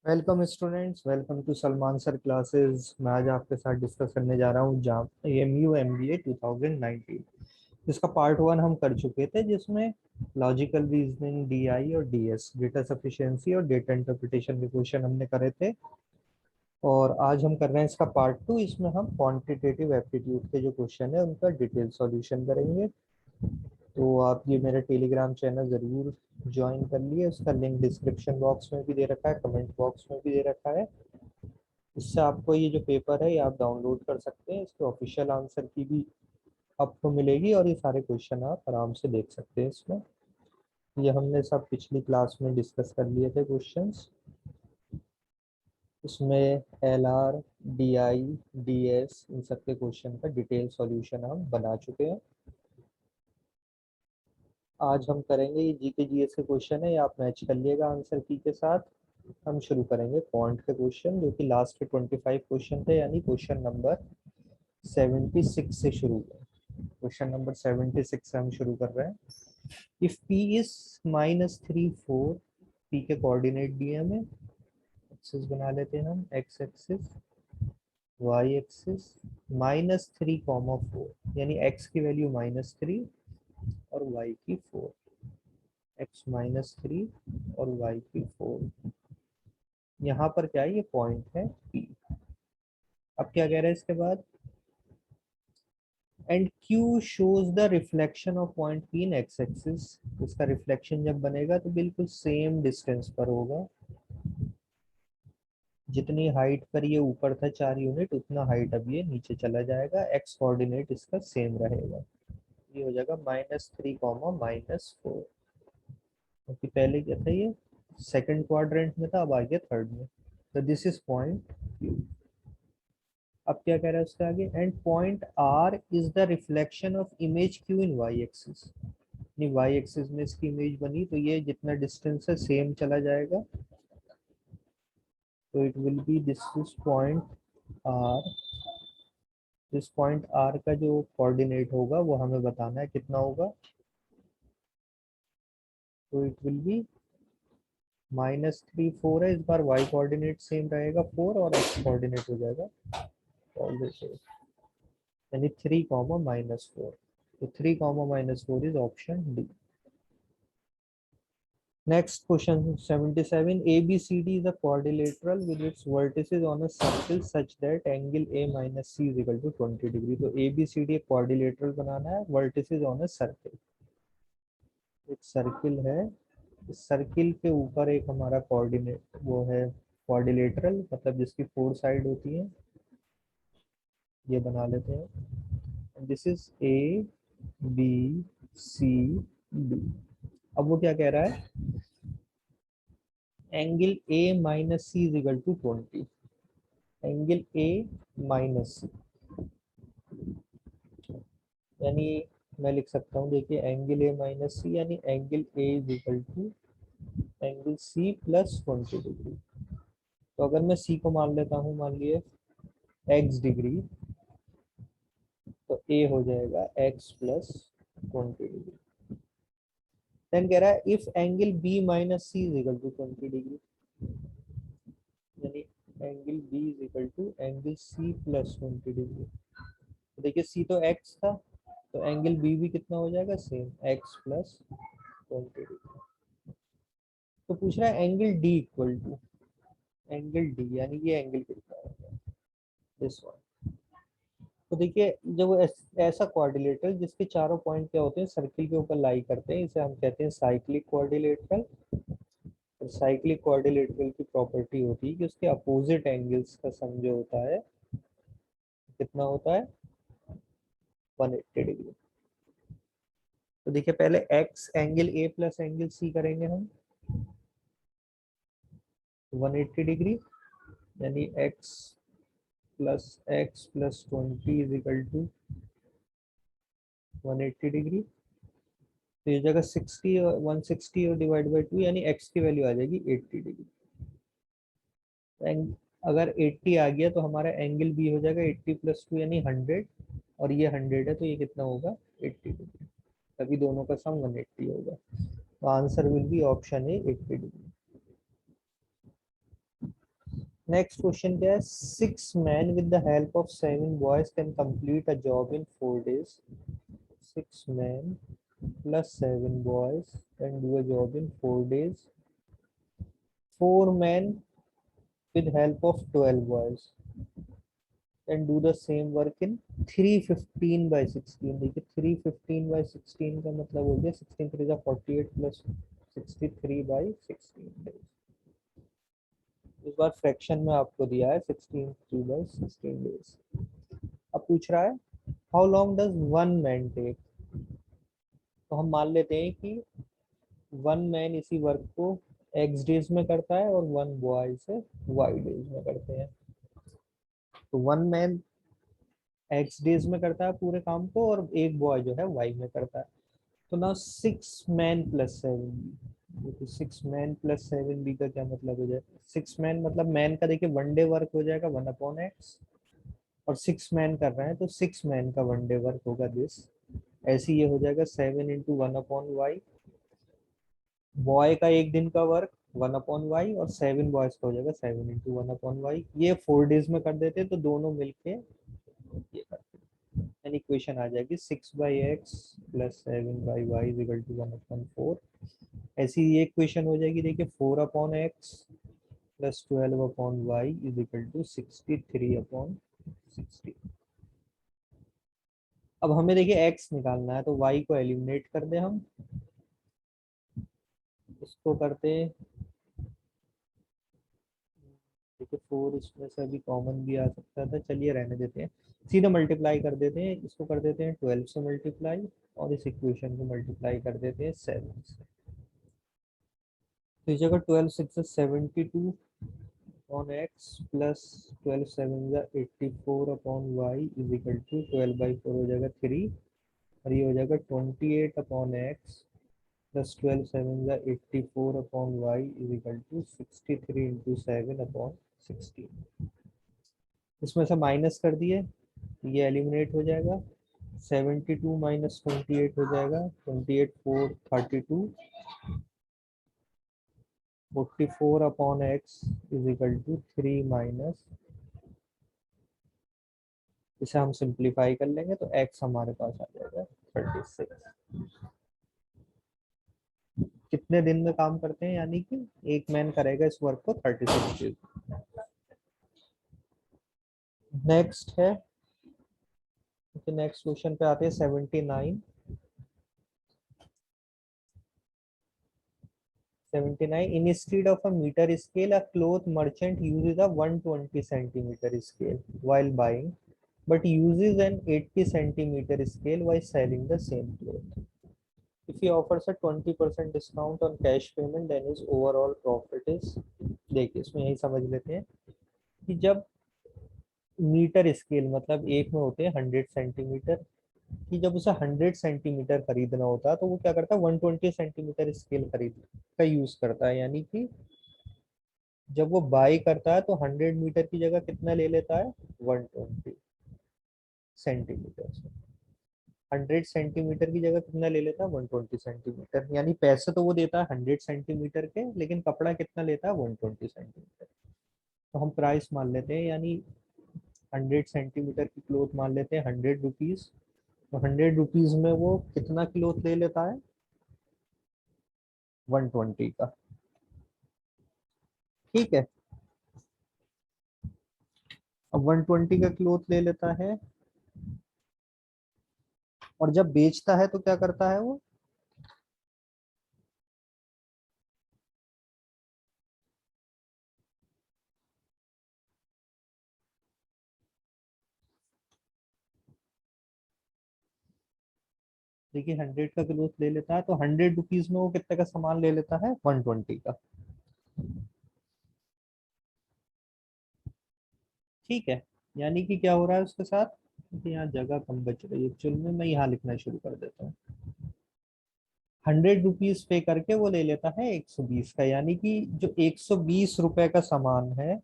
Welcome students, welcome to Salman sir classes. मैं आज आपके साथ डिस्कस करने जा रहा हूँ जाम एएमयू एमबीए 2019। इसका पार्ट वन हम कर चुके थे, जिसमें लॉजिकल रीजनिंग, डीआई और डीएस, डेटा सफिशिएंसी और डेटा इंटरप्रिटेशन के क्वेश्चन हमने करे थे। और आज हम कर रहे हैं इसका पार्ट टू। इसमें हम क्वांटिटेटिव एप्टीट्यूड के जो क्वेश्चन है उनका डिटेल सॉल्यूशन करेंगे। तो आप ये मेरा टेलीग्राम चैनल ज़रूर ज्वाइन कर लिए। उसका लिंक डिस्क्रिप्शन बॉक्स में भी दे रखा है, कमेंट बॉक्स में भी दे रखा है। इससे आपको ये जो पेपर है ये आप डाउनलोड कर सकते हैं। इसके ऑफिशियल आंसर की भी आपको मिलेगी और ये सारे क्वेश्चन आप आराम से देख सकते हैं इसमें। ये हमने सब पिछली क्लास में डिस्कस कर लिए थे क्वेश्चंस। इसमें L R, D I, D S, इन सब के क्वेश्चन का डिटेल सॉल्यूशन हम बना चुके हैं। आज हम करेंगे ये जीके जीएस के क्वेश्चन है, ये आप मैच कर लिएगा आंसर की के साथ। हम शुरू करेंगे पॉइंट के क्वेश्चन, जो कि लास्ट के 25 क्वेश्चन थे, यानी क्वेश्चन नंबर 76 से शुरू है। क्वेश्चन नंबर 76 से हम शुरू कर रहे हैं। इफ p इज -3 4, p के कोऑर्डिनेट दिए हमें। एक्सिस बना लेते हैं हम, x एक्सिस, y एक्सिस, -3, 4, यानी x की वैल्यू -3 और y की 4। x -3 और y की 4। यहाँ पर क्या है, ये पॉइंट है p। अब क्या कह रहा है इसके बाद, and Q shows the reflection of point P in x axis। इसका रिफ्लेक्शन जब बनेगा तो बिल्कुल सेम डिस्टेंस पर होगा। जितनी हाइट पर ये ऊपर था 4 यूनिट, उतना हाइट अब ये नीचे चला जाएगा। एक्स कोऑर्डिनेट इसका सेम रहेगा। ये हो जाएगा -3, -4, क्योंकि पहले क्या था, ये सेकंड क्वाड्रेंट में था, अब आ गया थर्ड में। तो दिस इज पॉइंट Q। अब क्या कह रहा है उसके आगे, and point R is the reflection of image Q in y axis. Y axis में इसकी इमेज बनी, तो ये जितना डिस्टेंस है सेम चला जाएगा। तो it will be this is point R. इस पॉइंट आर का जो कोऑर्डिनेट होगा वो हमें बताना है कितना होगा। तो इट विल बी -3 4 है, इस बार y कोऑर्डिनेट सेम रहेगा 4, और x कोऑर्डिनेट हो जाएगा पॉजिटिव, यानी 3, -4। तो 3, -4 is option D. Next question 77. ABCD is a quadrilateral with its vertices on a circle such that angle A minus C is equal to 20 degree। तो ABCD एक quadrilateral बनाना है, vertices on a circle। एक circle है, इस circle के ऊपर एक हमारा कोऑर्डिनेट वो है क्वाड्रिलेटरल, मतलब जिसकी 4 साइड होती है। ये बना लेते हैं। This is A B C D। अब वो क्या कह रहा है, angle A minus C is equal to 20। Angle A minus C, यानी मैं लिख सकता हूँ, देखिए एंगल A माइनस सी यानी angle A is equal to angle C plus 20 degree. तो अगर मैं C को मान लेता हूँ, मान लिए x डिग्री, तो A हो जाएगा x प्लस 20 डिग्री। देन कह रहा है if angle B minus C is equal to 20 degree, यानी angle B is equal to angle C plus 20 degree. तो देखिए C तो x था, तो एंगल B भी कितना हो जाएगा, सेम x प्लस 20 डिग्री। तो पूछ रहा है angle D equal to, angle D यानी ये एंगल कितना होगा, दिस वन। तो देखिए जब ऐसा क्वाड्रिलेटरल जिसके चारों पॉइंट क्या होते हैं, सर्किल के ऊपर लाई करते हैं, इसे हम कहते हैं साइक्लिक क्वाड्रिलेटरल। और साइक्लिक क्वाड्रिलेटरल की प्रॉपर्टी होती है कि उसके अपोजिट एंगल्स का सम जो होता है कितना होता है, 180 डिग्री। तो देखिए पहले x angle A plus angle C करेंगे हम 180 डिग्री, यानी x plus 20 is equal to 180 degree. तो ये जगह 60 और 160 और डिवाइड बाई 2, यानी x की वैल्यू आ जाएगी 80 डिग्री। अगर 80 आ गया तो हमारा एंगल B हो जाएगा 80 प्लस 2 यानी 100, और ये 100 है तो ये कितना होगा, 80 डिग्री। तभी दोनों का सम 180 होगा। तो answer will be option A, 80 degree. Next question क्या है, 6 men with the help of 7 boys can complete a job in 4 days. 6 men plus 7 boys can do a job in 4 days. 4 men with help of 12 boys can do the same work in 315/16. देखिए 315/16 का मतलब हो गया 16 3 48 plus 63/16 days. इस बार fraction में आपको दिया है 16 3/16 डेज। अब पूछ रहा है how long does 1 man take. तो हम मान लेते हैं कि 1 man इसी वर्क को x डेज में करता है और 1 boy इसे y डेज में करते हैं। तो 1 man x डेज में करता है पूरे काम को और एक बॉय जो है y में करता है। तो ना 6 man + 7 तो 6 man + 7 का क्या मतलब हो जाएगा, 6 man मतलब मैन का देखिए 1 डे वर्क हो जाएगा 1/x और 6 man कर रहे हैं तो 6 man का 1 डे वर्क होगा दिस। ऐसे ये हो जाएगा 7 × 1/y। बॉय का एक दिन का वर्क 1/y और 7 बॉयज का हो जाएगा 7 × 1/y। ये 4 डेज में कर देते तो दोनों मिलके ये करते यानी इक्वेशन आ जाएगी 6/x + 7/y = 1/4। ऐसी ये इक्वेशन हो जाएगी देखिए 4/x + 12/y = 63/60। अब हमें देखिए x निकालना है तो y को एलिमिनेट कर दे हम, इसको करते देखिए 4 इसमें से अभी कॉमन भी आ सकता था, चलिए रहने देते हैं, सीधा मल्टीप्लाई कर देते हैं, इसको कर देते हैं 12 से मल्टीप्लाई और इस इक्वेशन को मल्टीप्लाई कर देते हैं 7 से। तो इस जगह 12 6 72 on x plus 12 7 84 upon y = 12/4 हो जाएगा 3 और ये हो जाएगा 28 upon x plus 12 7 84 upon y = 63 × 7 upon 16। इसमें से माइनस कर दिए ये एलिमिनेट हो जाएगा 72 - 28 हो जाएगा 28 4 32 44 upon x = 3 माइनस, इसे हम सिंप्लीफाई कर लेंगे तो x हमारे पास आ जाएगा 36। कितने दिन में काम करते हैं यानी कि एक मैन करेगा इस वर्क को 36 दिन। नेक्स्ट है, नेक्स्ट क्वेश्चन पे आते हैं 79। 79 instead of a meter scale a cloth merchant uses a 120 centimeter scale while buying but uses an 80 centimeter scale while selling the same cloth. If he offers a 20% discount on cash payment then his overall profit is, देखिए इसमें यही समझ लेते हैं कि जब metre scale मतलब एक में होते हैं 100 सेंटीमीटर, कि जब उसे 100 सेंटीमीटर खरीदना होता है तो वो क्या करता है 120 सेंटीमीटर स्केल खरीद का यूज करता है, यानी कि जब वो बाई करता है तो 100 मीटर की जगह कितना ले लेता है 120 सेंटीमीटर। 100 सेंटीमीटर की जगह कितना ले लेता है 120 सेंटीमीटर, यानी पैसे तो वो देता है 100 सेंटीमीटर के लेकिन कपड़ा कितना लेता है 120 सेंटीमीटर। तो हम प्राइस मान लेते हैं यानी 100 सेंटीमीटर की क्लोथ मान लेते हैं 100 रुपीज। तो 100 रुपीज में वो कितना क्लोथ ले लेता है 120 का, ठीक है। अब 120 का क्लोथ ले लेता है और जब बेचता है तो क्या करता है वो देखिए 100 का क्लोथ ले लेता है तो 100 रुपीज में वो कितने का सामान ले लेता है 120 का, ठीक है। यानी कि क्या हो रहा है उसके साथ, क्योंकि यहाँ जगह कम बच रही है एक्चुअल में, मैं यहाँ लिखना शुरू कर देता हूँ। 100 रुपीज पे करके वो ले लेता है 120 का, यानी कि जो 120 रुपए का सामान है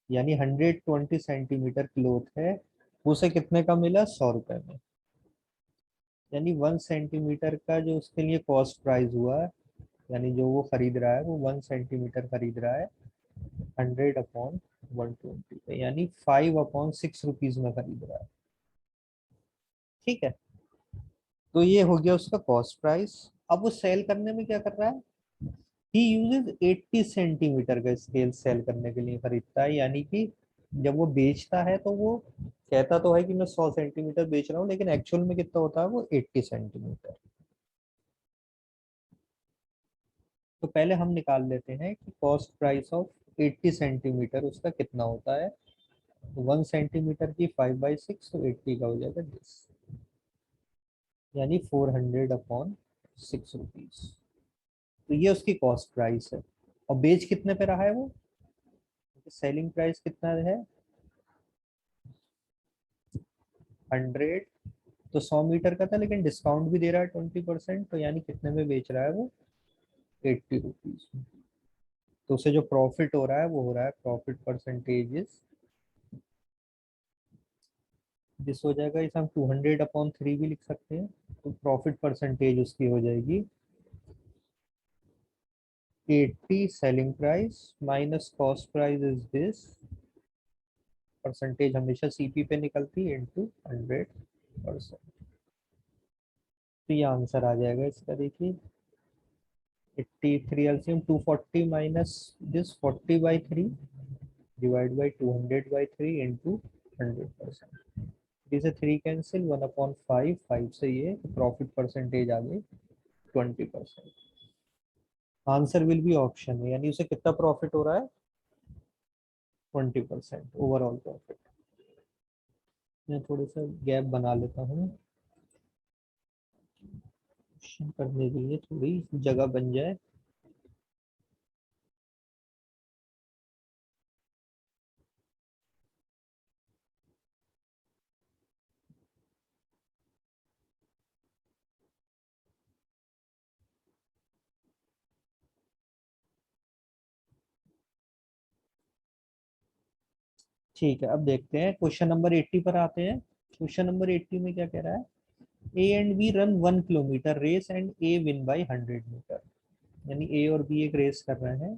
यानी 120 सेंटीमीटर क्लोथ है उसे कितने का मिला 100 रुपए में, यानी 1 सेंटीमीटर का जो उसके लिए कॉस्ट प्राइस हुआ है, यानी जो वो खरीद रहा है वो 1 सेंटीमीटर खरीद रहा है 100/120 पे, यानी 5/6 रुपीज में खरीद रहा है। ठीक है, तो ये हो गया उसका कॉस्ट प्राइस। अब वो सेल करने में क्या कर रहा है, ही यूजेस 80 सेंटीमीटर का स्केल सेल करने के लिए खरीदता है, यानी कि जब वो बेचता है तो वो कहता तो है कि मैं 100 सेंटीमीटर बेच रहा हूँ, लेकिन एक्चुअल में कितना होता है, वो 80 सेंटीमीटर। तो पहले हम निकाल लेते हैं कि कॉस्ट प्राइस ऑफ 80 सेंटीमीटर उसका कितना होता है। 1 सेंटीमीटर की 5/6, तो 80 का हो जाएगा 10, यानी 400/6 रुपीज। तो ये उसकी कॉस्ट प्राइस है। और बेच कितने पे रहा है वो, सेलिंग प्राइस कितना है, 100। तो 100 मीटर का था, लेकिन डिस्काउंट भी दे रहा है 20%, तो यानी कितने में बेच रहा है वो, 80 रुपीज। तो उसे जो प्रॉफिट हो रहा है वो हो रहा है, प्रॉफिट परसेंटेज इज, जिस हो जाएगा इसे हम 200/3 भी लिख सकते हैं। तो प्रॉफिट परसेंटेज उसकी हो जाएगी 80 selling price minus cost price is this, percentage हमेशा सीपी पे निकलती है, इंटू 100%। तो ये आंसर आ जाएगा इसका, देखिए 83 LCM 240 minus this 40/3 divide by 200/3 into 100%। इसे 3 कैंसिल, 1/5, 5 से ये प्रॉफिट परसेंटेज आ गई 20%। आंसर विल बी ऑप्शन में, यानी उसे कितना प्रॉफिट हो रहा है, 20% ओवरऑल प्रॉफिट। मैं थोड़ा सा गैप बना लेता हूँ करने के लिए, थोड़ी जगह बन जाए। ठीक है, अब देखते हैं क्वेश्चन नंबर 80 पर आते हैं। क्वेश्चन नंबर 80 में क्या कह रहा है, A and B run 1 kilometre race and A win by 100 metre. यानी ए और बी एक रेस कर रहे हैं,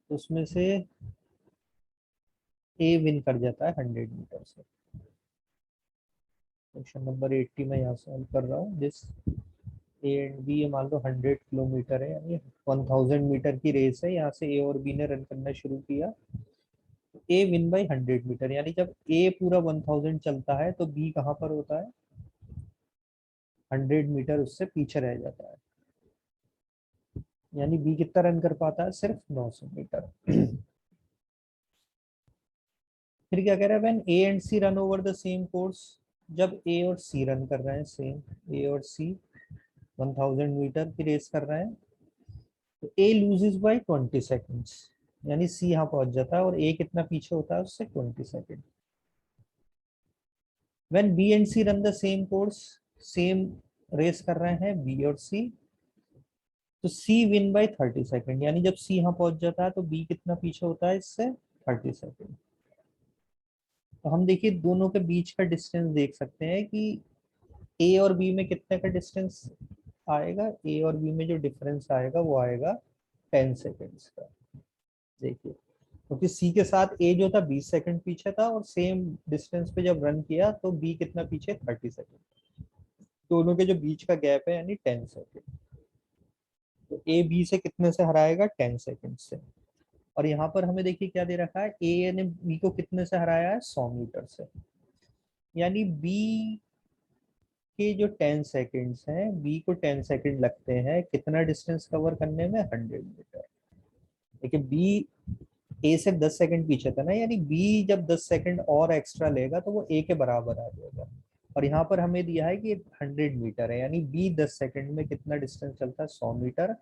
तो उसमें से ए विन कर जाता है 100 मीटर से। क्वेश्चन नंबर 80 में यहाँ सॉल्व कर रहा हूँ। दिस ए एंड बी, ये मान लो 100 किलोमीटर है, यानी 1000 मीटर की रेस है। यहाँ से ए और बी ने रन करना शुरू किया, ए विन बाई 100 मीटर, यानी जब ए पूरा 1000 चलता है तो बी कहाँ पर होता है, 100 मीटर उससे पीछे रह जाता है। यानी बी कितना रन कर पाता है, सिर्फ 900 मीटर। फिर क्या कह रहा है, when A and C run over the same course, जब ए और सी रन कर रहे हैं सेम, ए और सी 1000 मीटर की रेस कर रहे हैं, तो ए लूजेस बाय 20 सेकेंड्स, यानी सी यहाँ पहुंच जाता है और ए कितना पीछे होता है उससे, 20 second. When B and C run the same course, same race कर रहे हैं बी और सी, तो सी विन बाय 30 सेकेंड, यानी जब सी यहाँ पहुंच जाता है तो बी कितना पीछे होता है इससे, 30 सेकेंड। तो हम देखिए दोनों के बीच का डिस्टेंस देख सकते हैं कि ए और बी में कितने का डिस्टेंस आएगा, ए और बी में जो डिफरेंस आएगा वो आएगा 10 सेकेंड्स का। देखिए, क्योंकि सी के साथ ए जो था 20 सेकंड पीछे था, और सेम डिस्टेंस पे जब रन किया तो बी कितना पीछे, 30 सेकंड। दोनों के जो बीच का गैप है यानी 10 सेकंड। तो ए बी से कितने से हराएगा, 10 सेकंड से। और यहाँ पर हमें देखिए क्या दे रखा है, ए ने बी को कितने से हराया है, 100 मीटर से। यानी बी के जो 10 सेकेंड्स हैं, बी को 10 सेकेंड लगते हैं कितना डिस्टेंस कवर करने में, 100 मीटर। देखिए बी ए से 10 सेकंड पीछे था ना, यानी बी जब 10 सेकंड और एक्स्ट्रा लेगा तो वो ए के बराबर आ जाएगा। और यहाँ पर हमें दिया है कि 100 मीटर है, यानी बी 10 सेकंड में कितना डिस्टेंस चलता है, 100 मीटर।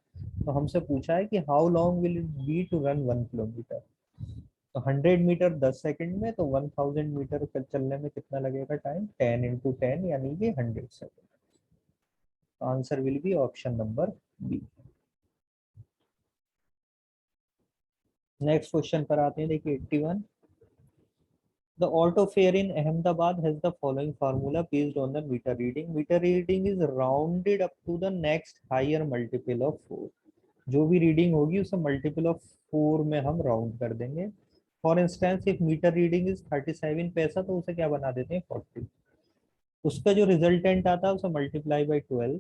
तो हमसे पूछा है कि how long will it be to run 1 kilometre. तो 100 मीटर 10 सेकंड में, तो 1000 मीटर चलने में कितना लगेगा टाइम, 10 × 10, यानी कि 100 second. Answer will be option number B. Next question पर आते हैं, देखिए 81। The auto fare in Ahmedabad has the following formula based on the meter reading. Meter reading is rounded up to the next higher multiple of 4. जो भी reading होगी उसे multiple of 4 में हम राउंड कर देंगे। For instance if meter reading is 37 पैसा तो उसे क्या बना देते हैं 40। उसका जो रिजल्टेंट आता है उसे मल्टीप्लाई बाई 12,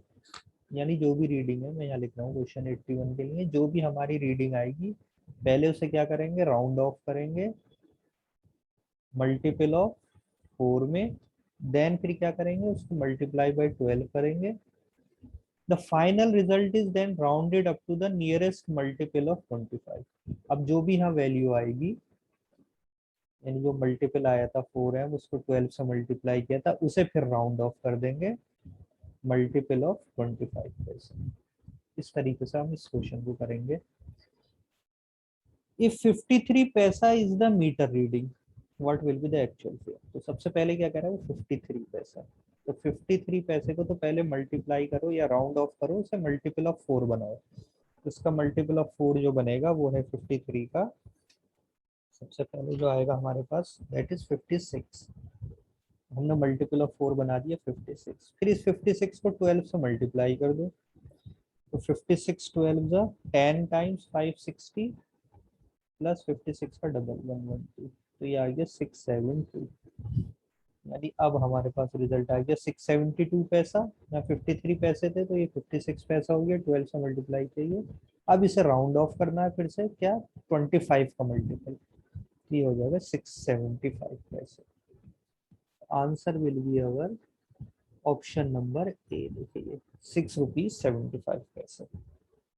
यानी जो भी रीडिंग है, मैं यहाँ लिख रहा हूँ क्वेश्चन 81 के लिए, जो भी हमारी रीडिंग आएगी पहले उसे क्या करेंगे, राउंड ऑफ करेंगे मल्टीपल ऑफ 4 में, देन फिर क्या करेंगे, उसको मल्टीप्लाई बाई 12 करेंगे। The final result is then rounded up to the nearest multiple of 25। अब जो भी यहाँ वैल्यू आएगी, यानी जो मल्टीपल आया था 4 है उसको 12 से मल्टीप्लाई किया था, उसे फिर राउंड ऑफ कर देंगे मल्टीपल ऑफ 25%। इस तरीके से हम इस क्वेश्चन को करेंगे। इफ 53 पैसा is the meter reading what will be the actual fair. तो सबसे पहले क्या कह रहा है वो 53 पैसा, तो 53 पैसे को तो पहले मल्टीप्लाई करो या राउंड ऑफ करो, उसे मल्टीपल ऑफ 4 बनाओ। इसका मल्टीपल ऑफ 4 जो बनेगा वो है 53 का, सबसे पहले जो आएगा हमारे पास दैट इज 56। हमने मल्टीपल ऑफ 4 बना दिया 56, फिर इस 56 को 12 से मल्टीप्लाई कर दो, तो 56 12 जा 10 टाइम्स 560 प्लस 56 का डबल 112, तो ये आ गया 672। यानी अब हमारे पास रिजल्ट आ गया 672 पैसा, यहाँ 53 पैसे थे तो ये 56 पैसा हो गया, 12 से मल्टीप्लाई चाहिए। अब इसे राउंड ऑफ करना है फिर से, क्या 25 का मल्टीपल, ये हो जाएगा 675 पैसे। Answer will be our option number A, देखिए ₹6.75।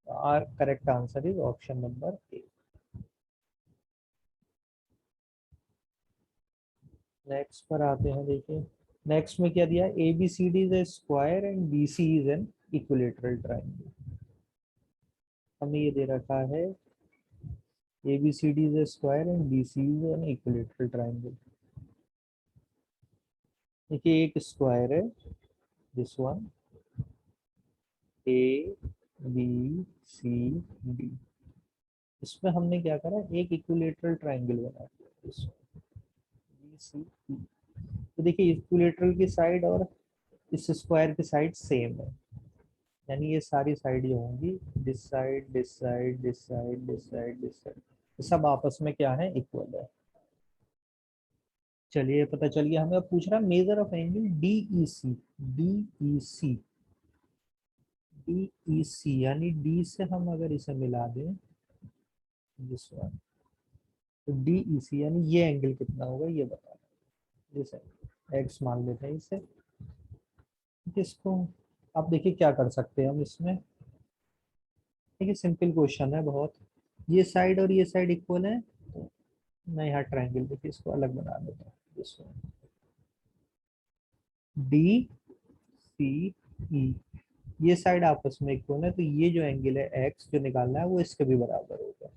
Our correct answer is option number A. Next पर आते हैं, देखिए नेक्स्ट में क्या दिया, A B C D is a square and B C is an equilateral triangle. हमें ये दे रखा है A B C D is a square and B C is an equilateral triangle. देखिए एक स्क्वायर है, this one, A B C D, इसमें हमने क्या करा, एक इक्विलेटरल ट्राइंगल बना दिया इसमें बी सी डी। तो देखिए इक्विलेटरल की साइड और इस स्क्वायर की साइड सेम है, यानी ये सारी साइड जो होंगी, this side this side this side this side this side, ये सब आपस में क्या है, इक्वल है। चलिए पता चल गया हमें। अब पूछ रहा है measure of angle D E C, D E C, D E C, यानी डी से हम अगर इसे मिला दें दिस वन, तो डी ई सी यानी ये एंगल कितना होगा ये बता, जैसे एक्स मान लेते हैं इसे, इसको आप देखिए क्या कर सकते हैं हम इसमें। देखिए सिंपल क्वेश्चन है बहुत, ये साइड और ये साइड इक्वल है, तो मैं यहाँ ट्राइंगल देखिए इसको अलग बना देता हूँ, डी सी ई, ये साइड आपस में इक्वल है, तो ये जो एंगल है एक्स जो निकालना है वो इसके भी बराबर होगा।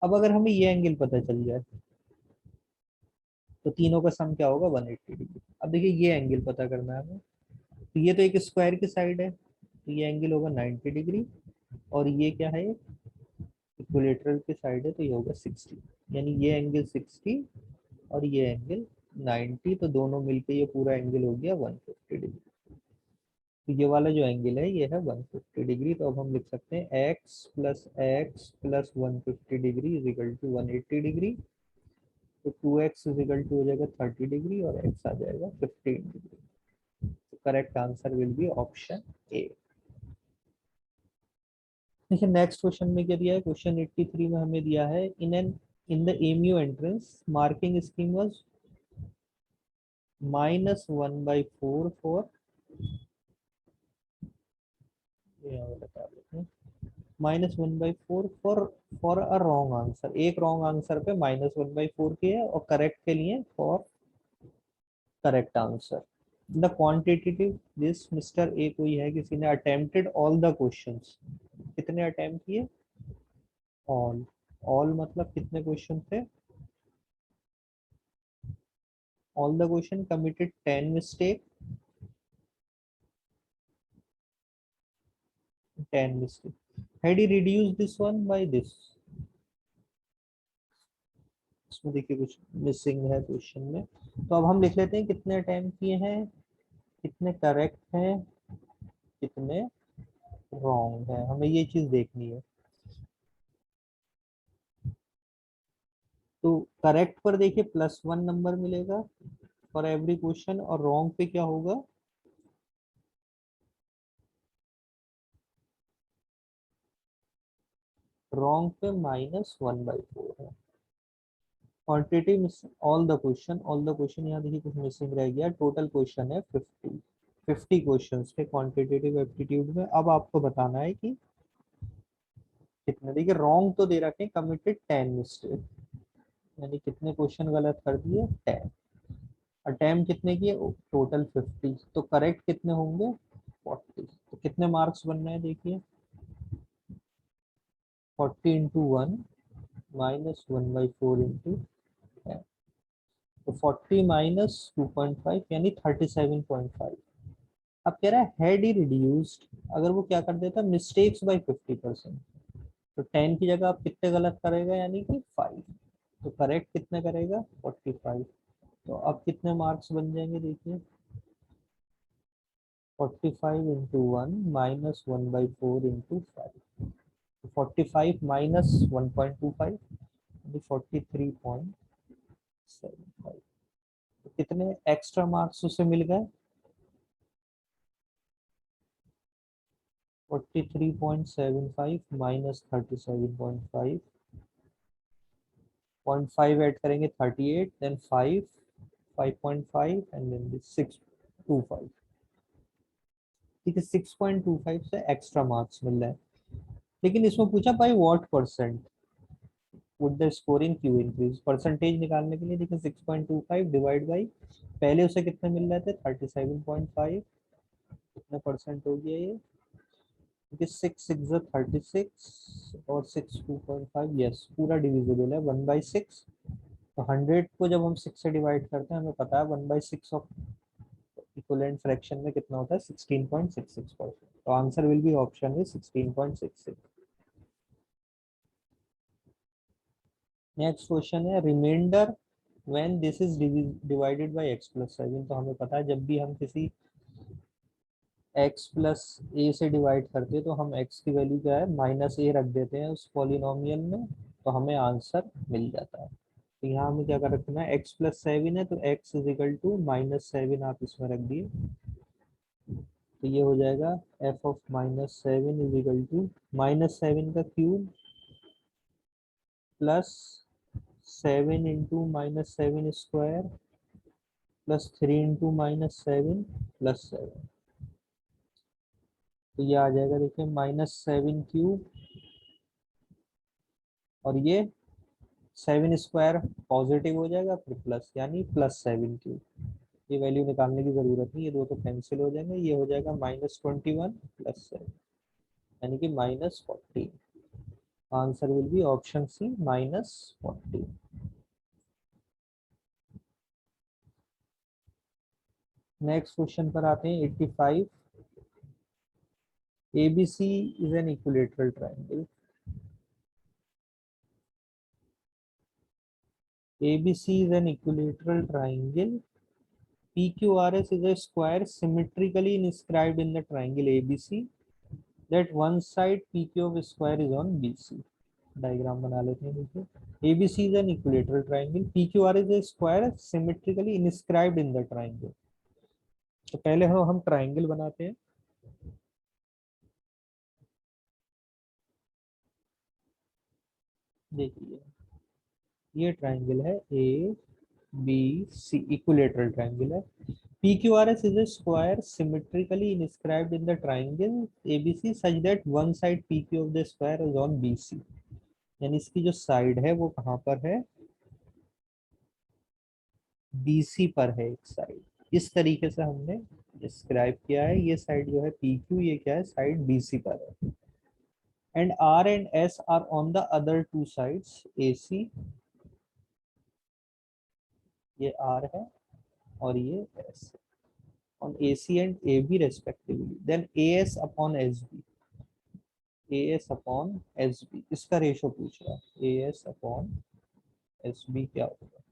अब अगर हमें ये एंगल पता चल जाए तो तीनों का सम क्या होगा 180 डिग्री। अब देखिए ये एंगल पता करना है हमें, तो ये तो एक स्क्वायर की साइड है, तो ये एंगल होगा 90 डिग्री, और ये क्या है इक्विलेटरल की साइड है, तो ये होगा 60, यानी ये एंगल 60 और ये एंगल 90, तो दोनों मिलके ये पूरा एंगल हो गया 150 डिग्री। तो ये वाला जो एंगल है ये है 150 डिग्री, तो अब हम लिख सकते हैं x plus 150 degree is equal to 180 degree, तो 2x इज इक्वल टू हो जाएगा 30 डिग्री और x आ जाएगा 15 डिग्री। तो correct answer will be option A. देखिए नेक्स्ट क्वेश्चन में क्या दिया है, क्वेश्चन 83 में हमें दिया है in the MU entrance marking scheme was -1/4 for, बता देते हैं, -1/4 फॉर अ रॉन्ग आंसर, एक रॉन्ग आंसर पे -1/4 की है, और करेक्ट के लिए for correct answer. The quantitative this mister A कोई है, किसी ने अटेम्प्टेड ऑल द क्वेश्चंस, कितने अटेम्प्ट किए, ऑल, ऑल मतलब कितने क्वेश्चन थे, all the question committed 10 mistake, 10 mistake, had he reduced this one by this, इसमें देखिए कुछ मिसिंग है क्वेश्चन में, तो अब हम लिख लेते हैं कितने अटेम्प्ट किए हैं, कितने करेक्ट हैं, कितने रॉन्ग है, हमें ये चीज देखनी है। तो करेक्ट पर देखिए +1 नंबर मिलेगा फॉर एवरी क्वेश्चन, और रॉन्ग पे क्या होगा, रॉन्ग पे -1/4 है। क्वांटिटी ऑल द क्वेश्चन, यहाँ देखिए कुछ मिसिंग रह गया, टोटल क्वेश्चन है 50 क्वेश्चंस थे क्वांटिटेटिव एप्टीट्यूड में। अब आपको बताना है कि कितने, देखिए रॉन्ग तो दे रखे हैं, कमिटेड 10 मिस्टेक, यानी कितने क्वेश्चन गलत कर दिए 10, अटेम्प्ट कितने किए टोटल 50, तो करेक्ट कितने होंगे 40। तो कितने मार्क्स बनना है देखिए, 40 इंटू 1 -1/4 इंटू 10, तो 40 -2.5 यानी 37.5। अब कह रहा है हैड ही रिड्यूस्ड, अगर वो क्या कर देता मिस्टेक्स बाय 50%, तो 10 की जगह आप कितने गलत करेगा, यानी कि 5, तो करेक्ट कितने करेगा 45। तो अब कितने मार्क्स बन जाएंगे देखिए, 45 इंटू 1 -1/4 इंटू 5, 45 -1.25 यानी 43.75। तो कितने एक्स्ट्रा मार्क्स उसे मिल गए, 43.75 -37.5, 0.5 ऐड करेंगे 38, देन 5, 5.5 एंड देन 625। ठीक है, 6.25 से एक्स्ट्रा मार्क्स मिल रहा है, लेकिन इसमें पूछा by what percent would the scoring Q increase, percentage निकालने के लिए देखिए 6.25 डिवाइड बाई, पहले उसे कितने मिल रहे थे 37.5, कितने परसेंट हो गया ये, क्योंकि 6 6 36 और 6 2.5, यस पूरा डिविजिबल है 1/6। तो 100 को जब हम 6 से डिवाइड करते हैं हमें पता है 1/6 ऑफ इक्विवेलेंट फ्रैक्शन में कितना होता है 16.66%। तो आंसर विल बी ऑप्शन में 16.66। नेक्स्ट क्वेश्चन है remainder when this is divided by x+7। तो हमें पता है जब भी हम किसी x+a से डिवाइड करते हैं तो हम x की वैल्यू क्या है -a रख देते हैं उस पॉलिनोमियल में, तो हमें आंसर मिल जाता है। तो यहाँ हमें क्या कर रखना है, x+7 है तो x =−7 आप इसमें रख दिए, तो ये हो जाएगा f ऑफ -7 -7 का cube plus 7 into -7 square plus 3 into -7 plus 7, तो ये आ जाएगा देखिए -7 क्यूब, और ये 7 स्क्वायर पॉजिटिव हो जाएगा फिर प्लस, यानी +7 क्यूब। ये वैल्यू निकालने की जरूरत नहीं, ये दो तो कैंसिल हो जाएंगे, ये हो जाएगा -21 प्लस 7 यानी कि -14। Answer will be option C -14। Next question पर आते हैं 85। ABC is an equilateral triangle. ABC is an equilateral triangle. PQRS is a square symmetrically inscribed in the triangle ABC that one side PQ of square is on BC. Diagram बना लेते हैं देखिए, ABC is an equilateral triangle. PQR is a square symmetrically inscribed in the triangle. तो पहले हम triangle बनाते हैं। देखिए ये ट्राइंगल है A B C, equilateral triangle है। PQRS is a square symmetrically inscribed in the triangle ABC such that one side PQ of the square is on BC। यानी इसकी जो साइड है वो कहाँ पर है, BC पर है एक साइड। इस तरीके से हमने डिस्क्राइब किया है, ये साइड जो है PQ, ये क्या है साइड BC पर है। And R and S are on the other two sides AC, ये R है और ये S on AC and AB respectively, then AS upon SB, AS upon SB इसका रेशो पूछ रहा है, AS upon SB क्या होगा।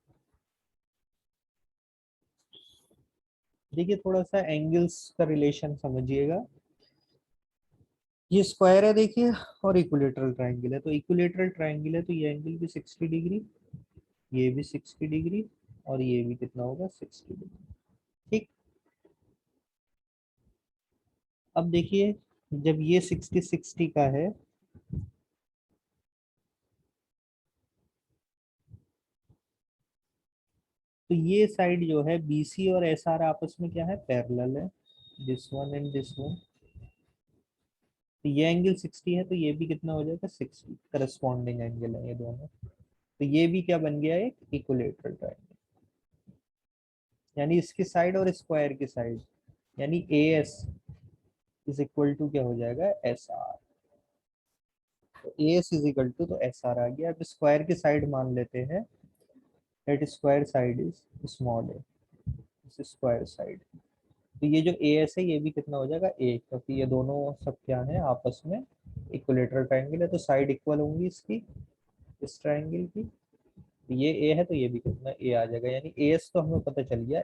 देखिए थोड़ा सा एंगल्स का रिलेशन समझिएगा, ये स्क्वायर है देखिए और इक्विलेटरल ट्रायंगल है, तो इक्विलेटरल ट्रायंगल है तो ये एंगल भी 60 डिग्री, ये भी 60 डिग्री और ये भी कितना होगा 60 डिग्री। ठीक, अब देखिए जब ये 60 60 का है तो ये साइड जो है BC और SR आपस में क्या है, पैरेलल है, this one and this one. तो ये एंगल 60 है तो ये भी कितना हो जाएगा 60, करस्पॉन्डिंग एंगल है ये दोनों। तो ये भी क्या बन गया, एक इक्विलेटरल ट्रायंगल, यानी इसकी साइड और स्क्वायर की साइड, यानी AS इज इक्वल टू क्या हो जाएगा SR। तो AS इज इक्वल टू, तो SR आ गया। अब स्क्वायर की साइड मान लेते हैं, that square side is small a, this square side. तो ये जो AS है ये भी कितना हो जाएगा A, क्योंकि ये दोनों सब क्या है आपस में इक्विलेटरल ट्रायंगल है, तो साइड इक्वल होंगी इसकी, इस ट्रायंगल की। तो ये A है तो ये भी कितना A आ जाएगा, यानी AS तो हमें पता चल गया,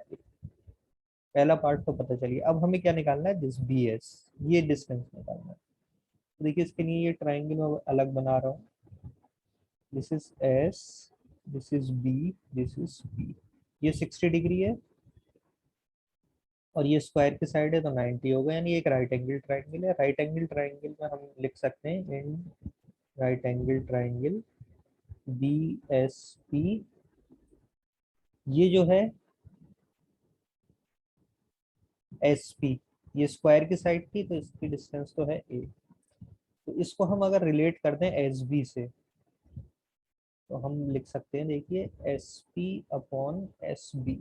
पहला पार्ट तो पता चल गया। अब हमें क्या निकालना है, दिस BS, ये डिस्टेंस निकालना है। तो देखिए इसके लिए ये ट्रायंगल मैं अलग बना रहा हूँ, this is S, this is B, this is P। ये 60 डिग्री है और ये स्क्वायर की साइड है तो 90 होगा, यानी एक राइट एंगल ट्रायंगल है। राइट एंगल ट्रायंगल में हम लिख सकते हैं in right angle triangle BSP, ये जो है SP, ये स्क्वायर की साइड थी तो इसकी डिस्टेंस तो है A। तो इसको हम अगर रिलेट कर दें SB से तो हम लिख सकते हैं, देखिए SP upon SB,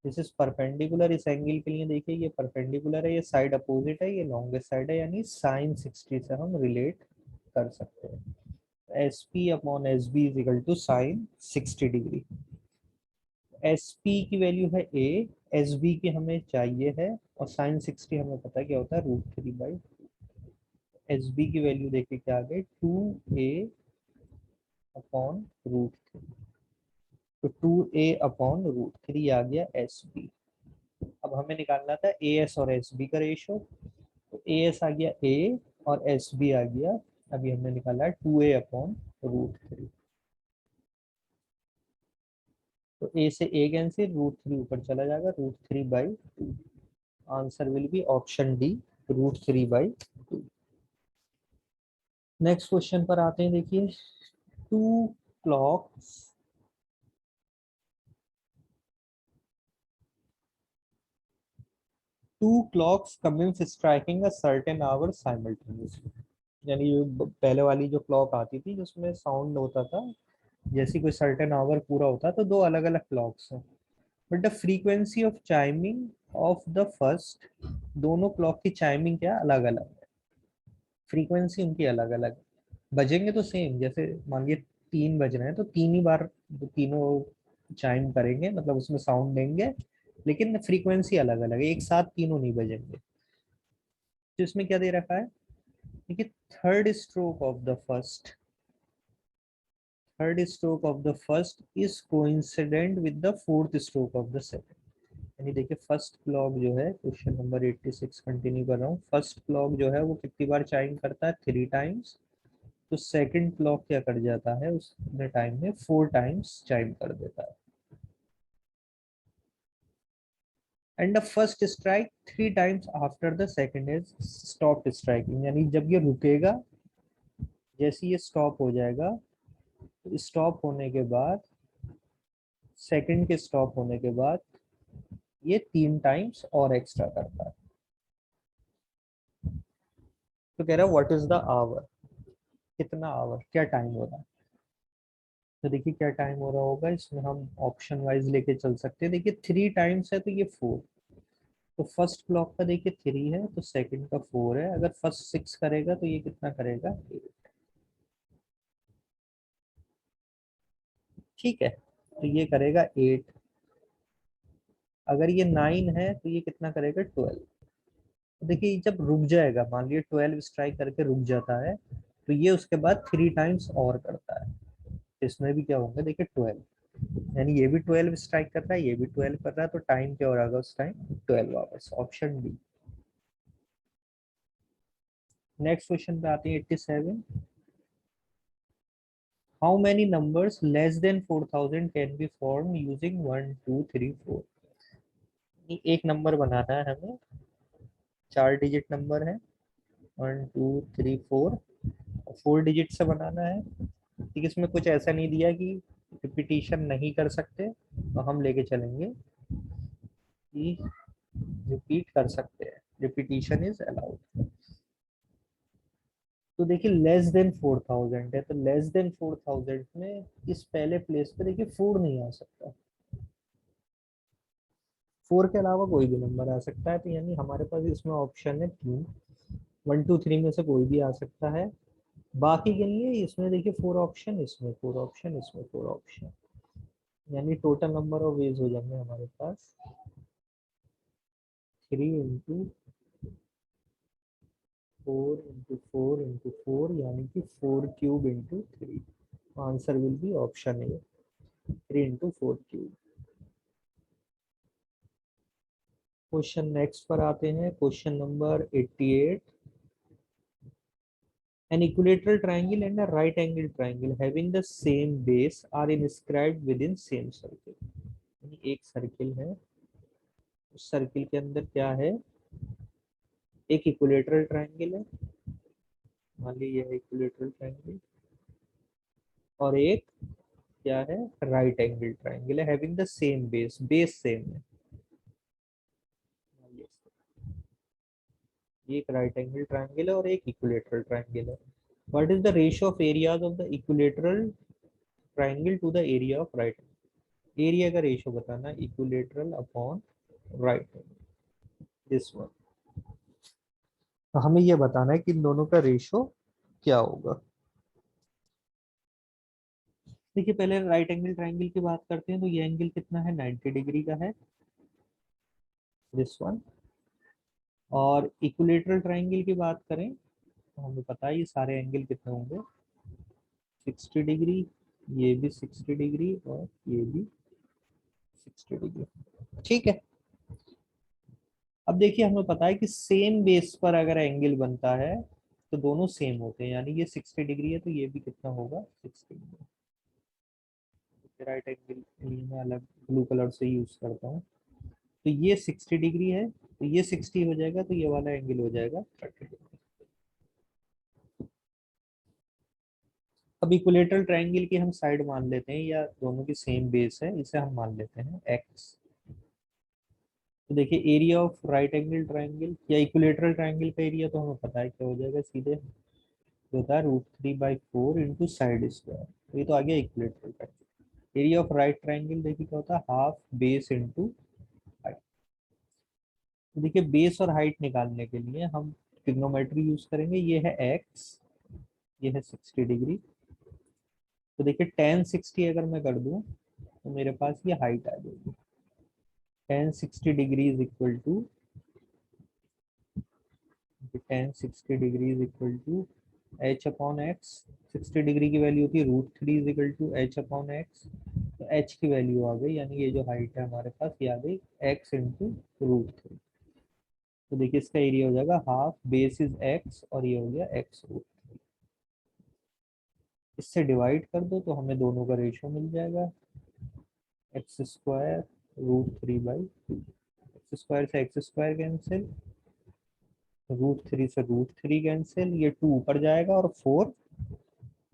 this is perpendicular. इस एंगल के लिए देखिए ये परपेंडिकुलर है, ये साइड अपोजिट है, ये लॉन्गेस्ट साइड है, यानी साइन 60 से हम रिलेट कर सकते हैं। SP upon SB is equal to sine 60 degree. SP की वैल्यू है A, SB की हमें चाहिए है, और साइन 60 हमें पता है क्या होता है, √3/। SB की वैल्यू देखिए क्या आ गई, 2A अपॉन √3। तो 2A अपॉन √3 आ गया SB। अब हमें निकालना था AS और SB का रेशो, तो AS आ गया A और SB आ गया, अभी हमने निकाला है 2A अपॉन √3। तो A से A कैंसिल, √3 ऊपर चला जाएगा, √3/2। Answer will be option D, √3/2। Next question पर आते हैं, देखिए two clocks two clocks commence striking a certain hour simultaneously, यानी पहले वाली जो क्लॉक आती थी जिसमें साउंड होता था, जैसे कोई सर्टेन आवर पूरा होता तो दो अलग अलग क्लॉक्स हैं, but the frequency of chiming of the first, दोनों क्लॉक की चाइमिंग क्या अलग अलग है, फ्रीक्वेंसी उनकी अलग अलग है। बजेंगे तो सेम, जैसे मान लीजिए 3 बज रहे हैं तो 3 ही बार तीनों चाइम करेंगे, मतलब उसमें साउंड देंगे, लेकिन फ्रीक्वेंसी अलग अलग है, एक साथ तीनों नहीं बजेंगे। तो इसमें क्या दे रखा है, देखिए third stroke of the first is coincident with the fourth stroke of the second. यानी देखिए फर्स्ट क्लॉक जो है, क्वेश्चन नंबर 86 कंटिन्यू कर रहा हूँ, फर्स्ट क्लॉक जो है वो कितनी बार चाइम करता है, 3 टाइम्स। तो सेकंड क्लॉक क्या कर जाता है, उसने टाइम में 4 टाइम्स चाइम कर देता है। And the first strike 3 times after the second is stop striking, यानी जब ये रुकेगा, जैसे ये स्टॉप हो जाएगा, तो स्टॉप होने के बाद, सेकंड के स्टॉप होने के बाद ये 3 टाइम्स और एक्स्ट्रा करता है। तो कह रहा है व्हाट इज द आवर, कितना आवर, क्या टाइम हो रहा है। तो देखिए क्या टाइम हो रहा होगा, इसमें हम ऑप्शन वाइज लेके चल सकते हैं। देखिए 3 टाइम्स है तो ये 4, तो फर्स्ट क्लॉक का देखिए 3 है तो सेकंड का 4 है, अगर फर्स्ट 6 करेगा तो ये कितना करेगा 8। ठीक है, तो ये करेगा 8। अगर ये 9 है तो ये कितना करेगा 12। देखिए जब रुक जाएगा, मान लीजिए 12 स्ट्राइक करके रुक जाता है, तो ये उसके बाद 3 टाइम्स और करता है, इसमें भी क्या होगा, देखिए 12, यानी ये भी 12 स्ट्राइक कर रहा है, ये भी 12 कर रहा है, तो टाइम क्या हो रहा होगा उस time, 12 hours, option D. Next question पे आते हैं 87। How many numbers less than 4000 can be form using 1 2 3 4। एक नंबर बनाना है हमें, 4 डिजिट नंबर है, 1 2 3 4, 4 डिजिट से बनाना है। ठीक है, इसमें कुछ ऐसा नहीं दिया कि रिपीटिशन नहीं कर सकते, तो हम लेके चलेंगे कि रिपीट कर सकते हैं, रिपीटिशन इज अलाउड। तो देखिए लेस देन 4000 है, तो लेस देन 4000 में इस पहले प्लेस पे देखिए 4 नहीं आ सकता, 4 के अलावा कोई भी नंबर आ सकता है, तो यानी हमारे पास इसमें ऑप्शन है 3, 1 2 3 में से कोई भी आ सकता है। बाकी के लिए इसमें देखिए 4 ऑप्शन, इसमें 4 ऑप्शन, इसमें 4 ऑप्शन, यानी टोटल नंबर ऑफ वेज हो जाएंगे हमारे पास 3 इंटू 4 इंटू 4 इंटू 4, यानी कि 4³ into 3। Answer will be option A, 3 into 4 cube. Question next पर आते हैं, question number 88। An equilateral triangle and a right angle triangle having the same base are inscribed within same circle। यानी एक circle है, उस circle के अंदर क्या है, एक इक्विलेटरल ट्रायंगल है, मान लीजिए यह इक्विलेटरल ट्रायंगल, और एक क्या है, राइट एंगल ट्रायंगल है, having the same base, base same है। ये एक राइट एंगल ट्रायंगल है और एक इक्विलेटरल ट्रायंगल है। What is the ratio of areas of the equilateral triangle to the area of right angle. Area का ratio बताना, equilateral upon right angle, this one. तो हमें ये बताना है कि इन दोनों का रेशियो क्या होगा। देखिए पहले राइट एंगल ट्रायंगल की बात करते हैं, तो ये एंगल कितना है, 90 डिग्री का है, दिस वन। और इक्विलेटरल ट्रायंगल की बात करें तो हमें पता है ये सारे एंगल कितने होंगे, 60 डिग्री, ये भी 60 डिग्री, और ये भी 60 डिग्री। ठीक है, अब देखिए हमें पता है कि सेम बेस पर अगर एंगल बनता है तो दोनों सेम होते हैं, यानी ये 60 डिग्री है तो ये भी कितना होगा, 60 डिग्री। राइट एंगल मैं अलग ब्लू कलर से यूज करता हूँ, तो ये 60 डिग्री है, तो ये 60 हो जाएगा, तो ये वाला एंगल हो जाएगा 30 डिग्री। अब इक्विलेटरल ट्रायंगल की हम साइड मान लेते हैं, या दोनों की सेम बेस है, इसे हम मान लेते हैं x। तो देखिए area of right angle triangle या इक्विलेटरल ट्रायंगल का एरिया तो हमें पता है क्या हो जाएगा, सीधे जो होता है √3/4 इंटू साइड स्क्वायर, तो ये तो आ गया equilateral triangle. Area of right triangle देखिए क्या होता है, हाफ बेस इंटू हाइट। तो देखिए बेस और हाइट निकालने के लिए हम ट्रिग्नोमेट्री यूज करेंगे, ये है x, ये है 60 डिग्री। तो देखिए tan 60 अगर मैं कर दूं तो मेरे पास ये हाइट आ जाएगी, tan 60 degree is equal to, tan 60 degree is equal to h upon x. 60 degree की वैल्यू होती है √3 is equal to h upon x, तो h की वैल्यू आ गई, यानी ये जो हाइट है हमारे पास ये आ गई x इंटू √3। तो देखिए इसका एरिया हो जाएगा हाफ बेस इज x, और ये हो गया x√3। इससे डिवाइड कर दो तो हमें दोनों का रेशियो मिल जाएगा, x² √3/2। एक्स स्क्वायर से एक्स स्क्वायर कैंसिल, √3 से √3 कैंसिल, ये 2 ऊपर जाएगा और 4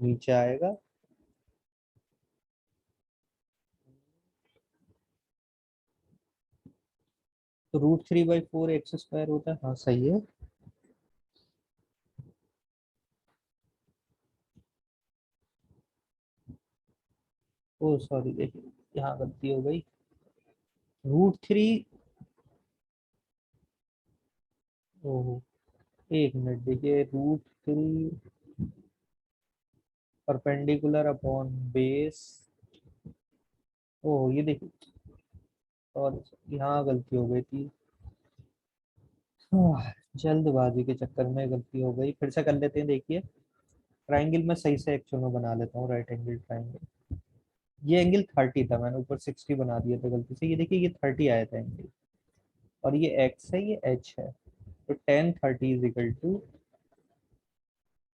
नीचे आएगा। तो √3/4 x² होता है, हाँ सही है। ओ सॉरी, देखिए यहाँ गलती हो गई, √3, ओहो, एक मिनट, देखिए √3 परपेंडिकुलर अपॉन बेस, ओह ये देखिए, और यहाँ गलती हो गई थी, जल्दबाजी के चक्कर में गलती हो गई, फिर से कर लेते हैं। देखिए ट्राइंगल में सही से एक्चुअल में बना लेता हूँ, राइट एंगल ट्राइंगल, ये एंगल 30 था, मैंने ऊपर 60 बना दिया था गलती से, ये देखिए ये 30 आया था एंगल, और ये x है, ये h है, तो tan 30 is equal to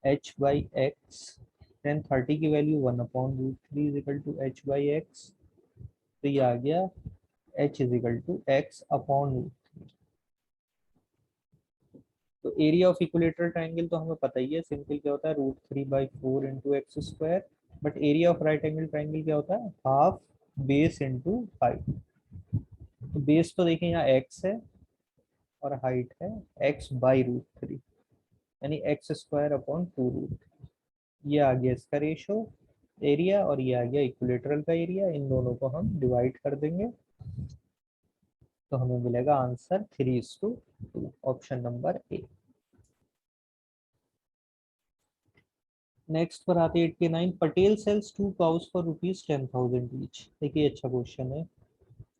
h by x tan 30 की value 1/√3 is equal to h by x, तो ये आ गया h is equal to x upon. तो एरिया ऑफ इक्विलेटरल ट्राइंगल तो हमें पता ही है, सिंपल क्या होता है, √3/4 into x square. But area of right angle triangle क्या होता है, हाफ बेस इंटू हाइट। तो बेस तो देखिए यहाँ x है और हाइट है x बाई √3, यानी एक्स स्क्वायर अपॉन 2√3। ये आ गया इसका रेशो एरिया, और ये आ गया इक्विलेटरल का एरिया। इन दोनों को हम डिवाइड कर देंगे तो हमें मिलेगा answer 3:2, option number A. Next पर आते हैं 89, Patel sells 2 cows for ₹10,000 each. देखिए अच्छा क्वेश्चन है,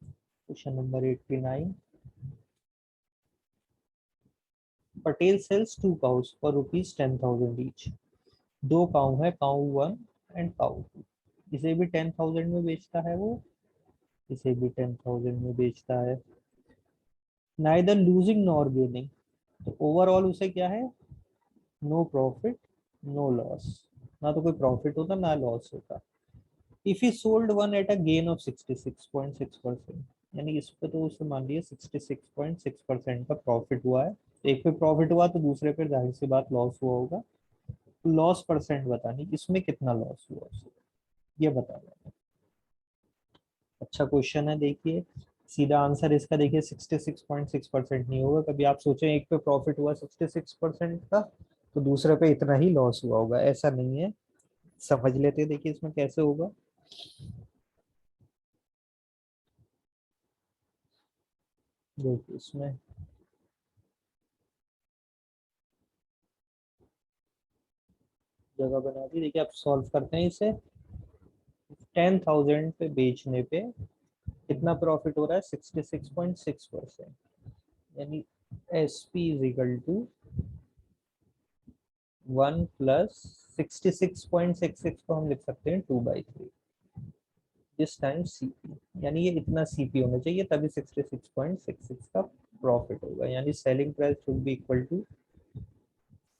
question number 89। Patel sells 2 cows for ₹10,000 each. दो काऊ है, काऊ 1 एंड काऊ 2। इसे भी 10,000 में बेचता है वो, इसे भी 10,000 में बेचता है। नाइदर लूजिंग नॉर गेनिंग, तो ओवरऑल उसे क्या है, नो प्रॉफिट नो लॉस, ना तो कोई प्रॉफिट होता ना लॉस होता। If he sold one at a gain of 66.6%, यानी इस पे तो उसे मान लिया 66.6% का प्रॉफिट हुआ है। एक पे प्रॉफिट हुआ तो दूसरे पे जाहिर सी बात लॉस हुआ होगा। लॉस परसेंट बतानी, इसमें कितना लॉस हुआ उसे, ये बता देना। अच्छा क्वेश्चन है, देखिए सीधा आंसर इसका देखिए 66.6% नहीं होगा। कभी आप सोचें एक पे प्रॉफिट हुआ 66% का तो दूसरे पे इतना ही लॉस हुआ होगा, ऐसा नहीं है। समझ लेते हैं, देखिए इसमें कैसे होगा। देखिए इसमें जगह बना दी, देखिए आप सॉल्व करते हैं इसे। 10,000 पे बेचने पे कितना प्रॉफिट हो रहा है, 66.6%, यानी S P is equal to 1 plus 66.66 को हम लिख सकते हैं 2/3 दिस टाइम सीपी, यानी ये इतना सीपी होना चाहिए तभी 66.66 का प्रॉफिट होगा। यानी selling price should be equal to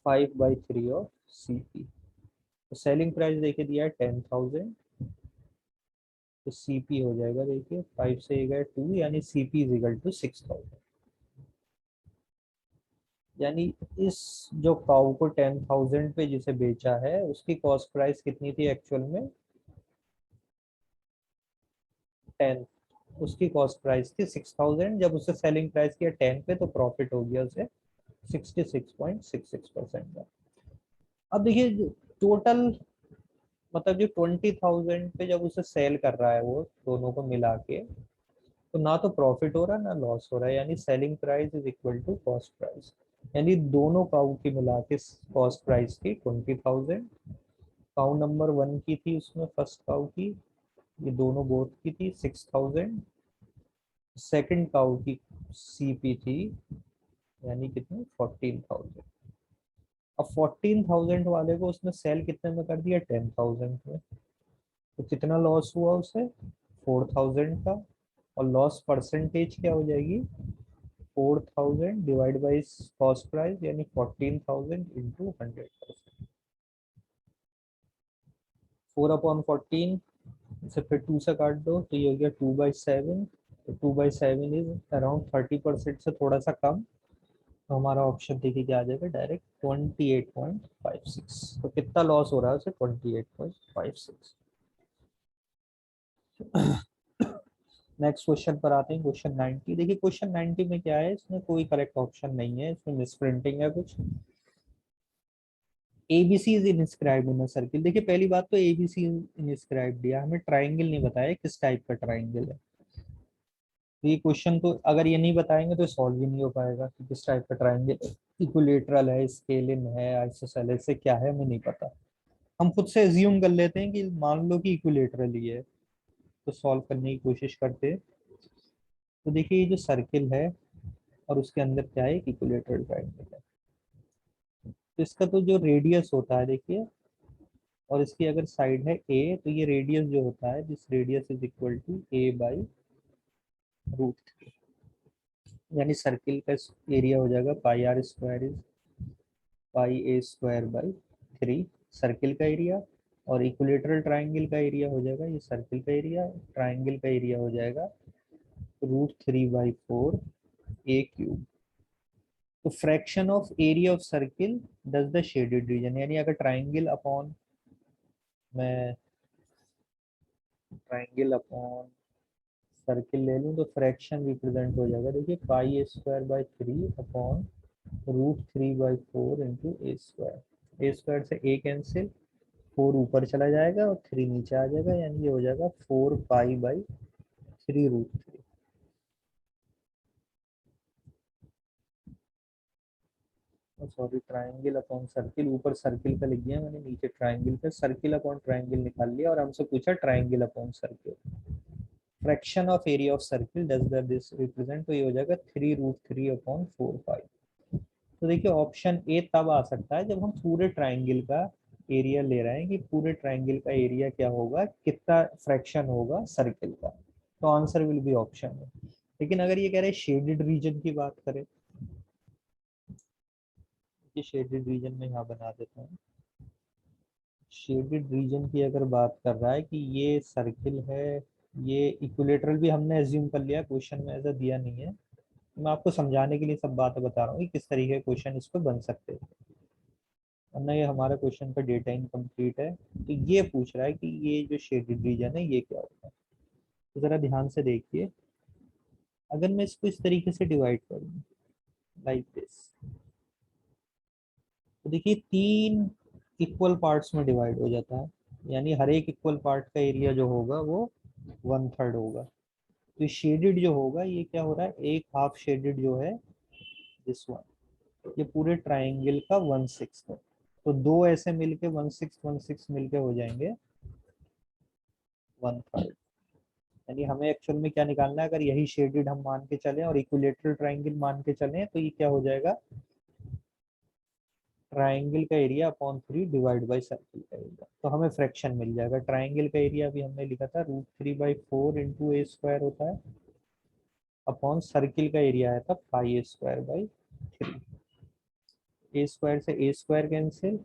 5/3 of CP. तो सेलिंग प्राइस देखिए दिया है 10,000, तो सीपी हो जाएगा देखिए 5 से ये गए 2, यानी सीपी इज इक्वल टू 6,000। यानी इस जो काउ को 10,000 पे जिसे बेचा है उसकी कॉस्ट प्राइस कितनी थी एक्चुअल में, 10। उसकी कॉस्ट प्राइस थी 6,000, जब उसे सेलिंग प्राइस किया 10 पे तो प्रॉफिट हो गया उसे 66.66% का। अब देखिए टोटल, मतलब जो 20,000 पे जब उसे सेल कर रहा है वो दोनों को मिला के, तो ना तो प्रॉफिट हो रहा है ना लॉस हो रहा है, यानी selling price is equal to cost price. यानी दोनों काउ की मिला के कॉस्ट प्राइस थी 20,000। काउ नंबर 1 की थी उसमें, फर्स्ट काउ की, ये दोनों बोथ की थी 6,000। सेकंड काउ की सीपी थी यानी कितनी 14,000। अब 14,000 वाले को उसने सेल कितने में कर दिया, 10,000 में। तो कितना लॉस हुआ उसे, 4,000 का। और लॉस परसेंटेज क्या हो जाएगी, 4,000 डिवाइड बाई कॉस्ट प्राइस, यानी 14,000 इंटू 100%। 4/14, इसे फिर 2 से काट दो तो ये हो गया 2/7। तो 2/7 इज अराउंड 30% से थोड़ा सा कम। तो हमारा ऑप्शन देखिए क्या आ जाएगा, डायरेक्ट 28.56। तो कितना लॉस हो रहा है उसे, 28.56। नेक्स्ट क्वेश्चन पर आते हैं, क्वेश्चन 90। देखिए क्वेश्चन 90 में क्या है, इसमें कोई करेक्ट ऑप्शन नहीं है, इसमें मिसप्रिंटिंग है कुछ। ABC is inscribed in a circle. देखिए पहली बात तो एबीसी इनस्क्राइब्ड दिया, हमें ट्राइंगल नहीं बताया किस टाइप का ट्राइंगल है। तो ये क्वेश्चन तो अगर ये नहीं बताएंगे तो सॉल्व ही नहीं हो पाएगा कि किस टाइप का ट्राइंगल है, इक्विलेटरल है, स्केलिन है, आइसोसेलेस से क्या है हमें नहीं पता। हम खुद से एज्यूम कर लेते हैं कि मान लो कि इक्विलेटरल ही है, तो सॉल्व करने की कोशिश करते हैं। तो देखिए ये जो सर्किल है और उसके अंदर क्या है, इक्विलेटरल ट्राइंगल है। तो इसका तो जो रेडियस होता है देखिए, और इसकी अगर साइड है ए, तो ये रेडियस जो होता है, this radius is equal to a/√3। यानी सर्किल का एरिया हो जाएगा πr² is πa² by 3, circle का एरिया। और इक्विलेटरल ट्राइंगल का एरिया हो जाएगा, ये सर्किल का एरिया, ट्राइंगल का एरिया हो जाएगा √3/4 a क्यूब। तो fraction of area of circle does the shaded region, यानी अगर ट्राइंगल अपॉन, मैं ट्राइंगल अपॉन सर्किल ले लूँ तो फ्रैक्शन रिप्रेजेंट हो जाएगा, देखिए πa²/3 अपॉन √3/4 इंटू a² से a कैंसिल, 4 ऊपर चला जाएगा और 3 नीचे आ जाएगा, यानी ये हो जाएगा 4π/3√3। सॉरी, ट्राइंगल अपॉन सर्किल, ऊपर सर्किल का लिख दिया मैंने, नीचे ट्राइंगल का, सर्किल अपॉन ट्राइंगल निकाल लिया और हमसे पूछा triangle upon circle. Fraction of area of circle does the this represent, तो ये हो जाएगा 3√3/4π। तो देखिए ऑप्शन ए तब आ सकता है जब हम पूरे ट्राइंगल का एरिया ले रहे हैं कि पूरे ट्राइंगल का एरिया क्या होगा, कितना फ्रैक्शन होगा सर्किल का, तो आंसर विल बी ऑप्शन है। लेकिन अगर ये कह रहे हैं शेडेड रीजन की बात करें, कि शेडेड रीजन में यहाँ बना देता हूँ, शेडेड रीजन की अगर बात कर रहा है कि ये सर्किल है, ये इक्विलेटरल भी हमने एज्यूम कर लिया, क्वेश्चन में ऐसा दिया नहीं है, मैं आपको समझाने के लिए सब बातें बता रहा हूँ कि किस तरीके के क्वेश्चन इस पर बन सकते हैं, वरना ये हमारा क्वेश्चन का डेटा इनकम्प्लीट है। तो ये पूछ रहा है कि ये जो शेडेड रीजन है ये क्या होता है, तो जरा ध्यान से देखिए, अगर मैं इसको इस तरीके से डिवाइड करूँ लाइक दिस, तो देखिए 3 इक्वल पार्ट्स में डिवाइड हो जाता है, यानी हर एक इक्वल पार्ट का एरिया जो होगा वो 1/3 होगा। तो शेडेड जो होगा ये क्या हो रहा है, एक हाफ शेडेड जो है दिस वन, ये पूरे ट्राइंगल का 1/6 है, तो दो ऐसे मिलके 1/6 मिलके हो जाएंगे 1/3। यानी हमें एक्चुअल में क्या निकालना है, अगर यही शेडेड हम मान के चलें और इक्विलेटरल ट्राइंगल मान के चलें तो ये क्या हो जाएगा, ट्राइंगल का area upon 3 divide by circle का एरिया, तो हमें फ्रैक्शन मिल जाएगा। ट्राइंगल का एरिया भी हमने लिखा था √3/4 इंटू a² होता है, अपॉन सर्किल का एरिया आया था πa²/3, a² से a² कैंसिल,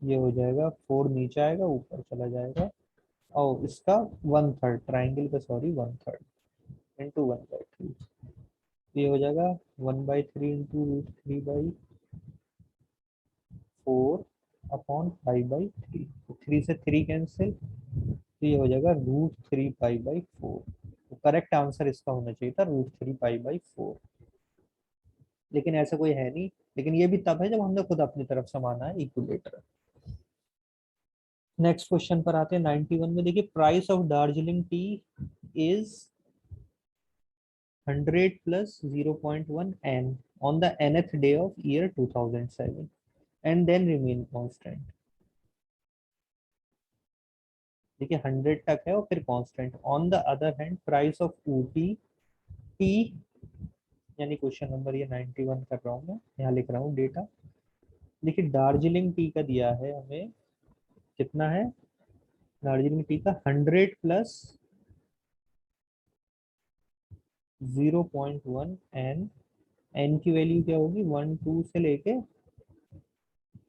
ये हो जाएगा 4 नीचे आएगा ऊपर चला जाएगा, और इसका 1/3 ट्राइंगल का, सॉरी 1/3 इंटू 1/3, ये हो जाएगा 1/3 इंटू √3/4 अपॉन 5/3, 3 से 3 कैंसिल, तो ये हो जाएगा √3π/4। तो करेक्ट आंसर इसका होना चाहिए था √3π/4, लेकिन ऐसा कोई है नहीं, लेकिन ये भी तब है जब हमने खुद अपनी तरफ से माना है इक्विलेटर। नेक्स्ट क्वेश्चन पर आते हैं 91 में, देखिए price of Darjeeling T is 100 plus 0.1 n on the nth day of year 2007 and then remain constant। देखिए 100 तक है और फिर constant. On the other hand price of Ooty T, यानी क्वेश्चन नंबर ये 91 कर रहा हूँ मैं, यहाँ लिख रहा हूँ डेटा। देखिए दार्जिलिंग टी का दिया है हमें, कितना है दार्जिलिंग टी का, 100 प्लस 0.1 एन, एन की वैल्यू क्या होगी 1 2 से लेके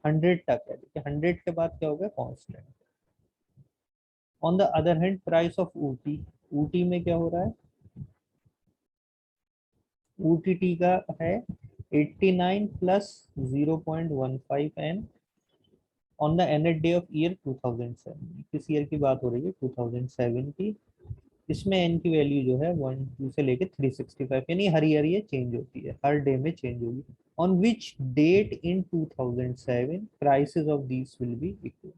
100 तक है, देखिए 100 के बाद क्या होगा constant. On the other hand price of Ooty, Ooty में क्या हो रहा है, ऊटीटी का है 89 plus 0.15 and on the end day of year 2007, किस ईयर की बात हो रही है 2007 की। इसमें एन की वैल्यू जो है 1 2 से लेके 365, यानी हर ईयर ये चेंज होती है, हर डे में चेंज होगी। On which date in 2007 prices of these will be equal,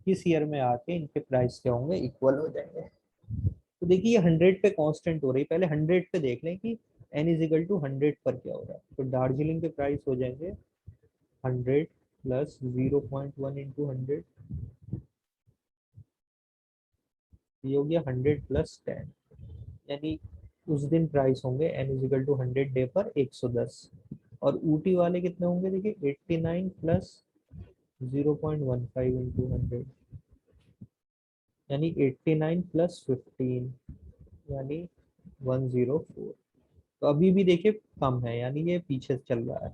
किस ईयर में आके इनके प्राइस क्या होंगे, इक्वल हो जाएंगे। तो देखिए ये 100 पे कांस्टेंट हो रही है, पहले 100 पे देख लें कि n इज इक्वल टू 100 पर क्या हो रहा है। तो दार्जिलिंग के प्राइस हो जाएंगे 100 प्लस 0.1 इंटू 100, ये हो गया 100 प्लस 10, यानी उस दिन प्राइस होंगे n is equal to 100 day पर 110। और ऊटी वाले कितने होंगे, देखिए 89 प्लस 0.15 इंटू 100, यानी 89 प्लस 15, यानी 104। तो अभी भी देखिए कम है, यानी ये पीछे चल रहा है।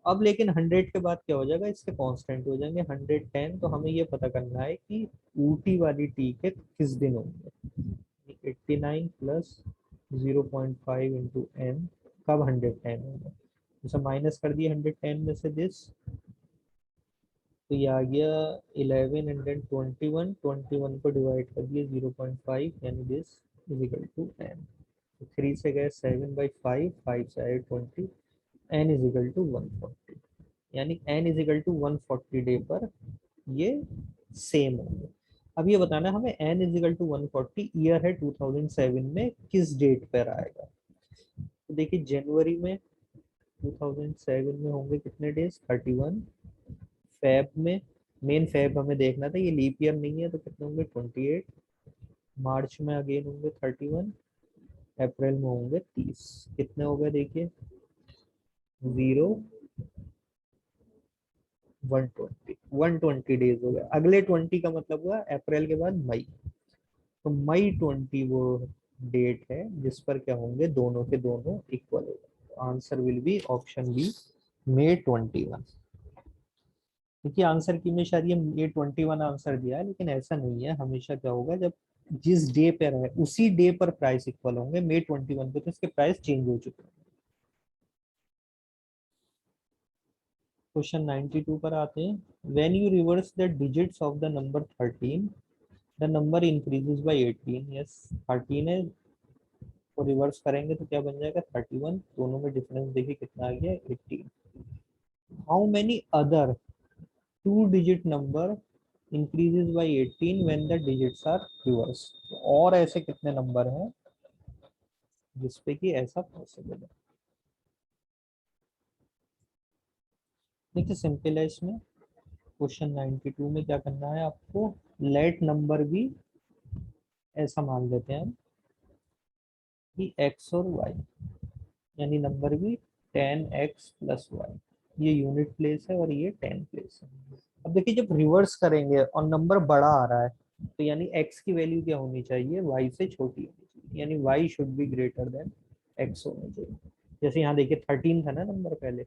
अब लेकिन 100 के बाद क्या हो जाएगा, इसके कांस्टेंट हो जाएंगे 110। तो हमें ये पता करना है कि ऊटी वाली टी के किस दिन होंगे। 89 प्लस 0.5 इंटू एन कब 110 होगा, जैसे माइनस कर दिए 110 में से दिस, तो ये आ गया 11 एंड देन 21, 21 को डिवाइड कर दिए 0.5 यानी this is equal to N. 3 से गए 7/5, 5 से आए 20, एन इज इक्वल टू 140, यानी N is equal to 140 day पर ये सेम होंगे। अब ये बताना है हमें N is equal to 140 year है 2007 में किस डेट पर आएगा। तो देखिए जनवरी में 2007 में होंगे कितने डेज, 31। फेब में, मेन फेब हमें देखना था, ये लीप ईयर नहीं है तो कितने होंगे 28। मार्च में अगेन होंगे 31। अप्रैल में होंगे 30। कितने हो गए देखिए, 0, 120, 120 डेज हो गए। अगले 20 का मतलब हुआ अप्रैल के बाद मई, तो मई 20 वो डेट है जिस पर क्या होंगे, दोनों के दोनों इक्वल होगा। तो answer will be option B, May 21। देखिए आंसर की में शायद ये 21 आंसर दिया है, लेकिन ऐसा नहीं है। हमेशा क्या होगा, जब जिस डे पे रहे उसी डे पर प्राइस इक्वल होंगे। मई 21 पे तो इसके प्राइस चेंज हो चुके हैं। क्वेश्चन 92 पर आते हैं। When you reverse the digits of the number 13, the number increases by 18। Yes 13 है, तो रिवर्स करेंगे तो क्या बन जाएगा 31। दोनों में डिफरेंस देखिए कितना आ गया 18। How many other two digit number increases by 18 when the digits are reverse. और ऐसे कितने नंबर हैं जिसपे कि ऐसा पॉसिबल है। देखिए सिंपल है इसमें। क्वेश्चन 92 में क्या करना है आपको, लेट नंबर भी ऐसा मान लेते हैं हम कि x और y, यानी नंबर भी 10x प्लस वाई। ये यूनिट प्लेस है और ये 10 प्लेस है। अब देखिए जब रिवर्स करेंगे और नंबर बड़ा आ रहा है, तो यानी x की वैल्यू क्या होनी चाहिए, y से छोटी होनी चाहिए, यानी y should be greater than x होनी चाहिए। जैसे यहाँ देखिए 13 था ना नंबर पहले,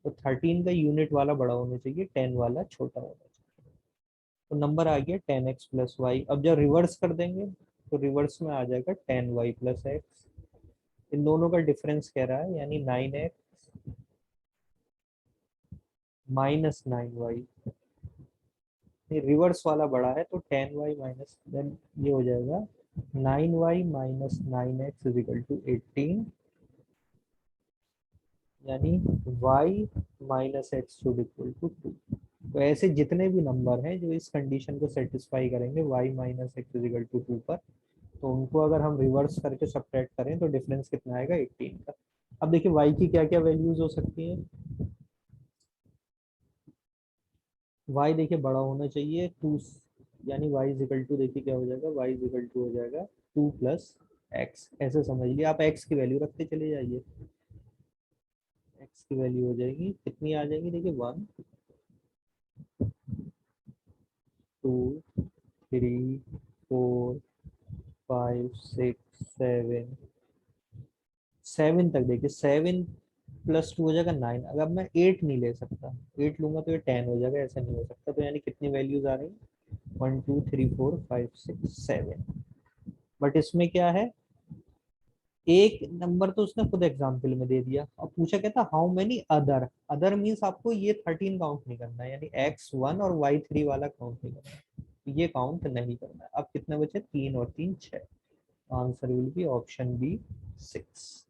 तो 13 का यूनिट वाला बड़ा होना चाहिए, 10 वाला छोटा होना चाहिए। तो नंबर आ गया 10x प्लस वाई। अब जब रिवर्स कर देंगे तो रिवर्स में आ जाएगा 10y प्लस एक्स। इन दोनों का डिफरेंस कह रहा है, यानी 9x माइनस 9y। रिवर्स वाला बड़ा है तो 10y माइनस, देन ये हो जाएगा 9y minus 9x is equal to 18, यानी y minus x should equal to 2। तो ऐसे जितने भी नंबर हैं जो इस कंडीशन को सेटिस्फाई करेंगे y minus x is equal to 2 पर, तो उनको अगर हम रिवर्स करके सब्ट्रैक्ट करें तो डिफरेंस कितना आएगा 18 का। अब देखिए y की क्या क्या वैल्यूज हो सकती हैं। y देखिए बड़ा होना चाहिए 2, यानी y इज इक्वल टू देखिए क्या हो जाएगा, y इज इक्वल टू हो जाएगा 2 प्लस एक्स। ऐसे समझ लिया आप, x की वैल्यू रखते चले जाइए। x की वैल्यू हो जाएगी कितनी आ जाएगी देखिए, 1, 2, 3, 4, 5, 6, 7, 7 तक देखिए। 7 प्लस 2 हो जाएगा 9। अगर मैं 8 नहीं ले सकता, 8 लूंगा तो ये 10 हो जाएगा, ऐसा नहीं हो सकता। तो यानी कितनी वैल्यूज आ रही, 1, 2, 3, 4, 5, 6, 7। बट इसमें क्या है, एक नंबर तो उसने खुद एग्जाम्पल में दे दिया। अब पूछा कहता how many other, other means आपको ये 13 काउंट नहीं करना है, यानी x1 और y3 वाला काउंट नहीं करना है, ये काउंट नहीं करना है। अब कितने बचे, 3 और 3 6। Answer will be option B 6।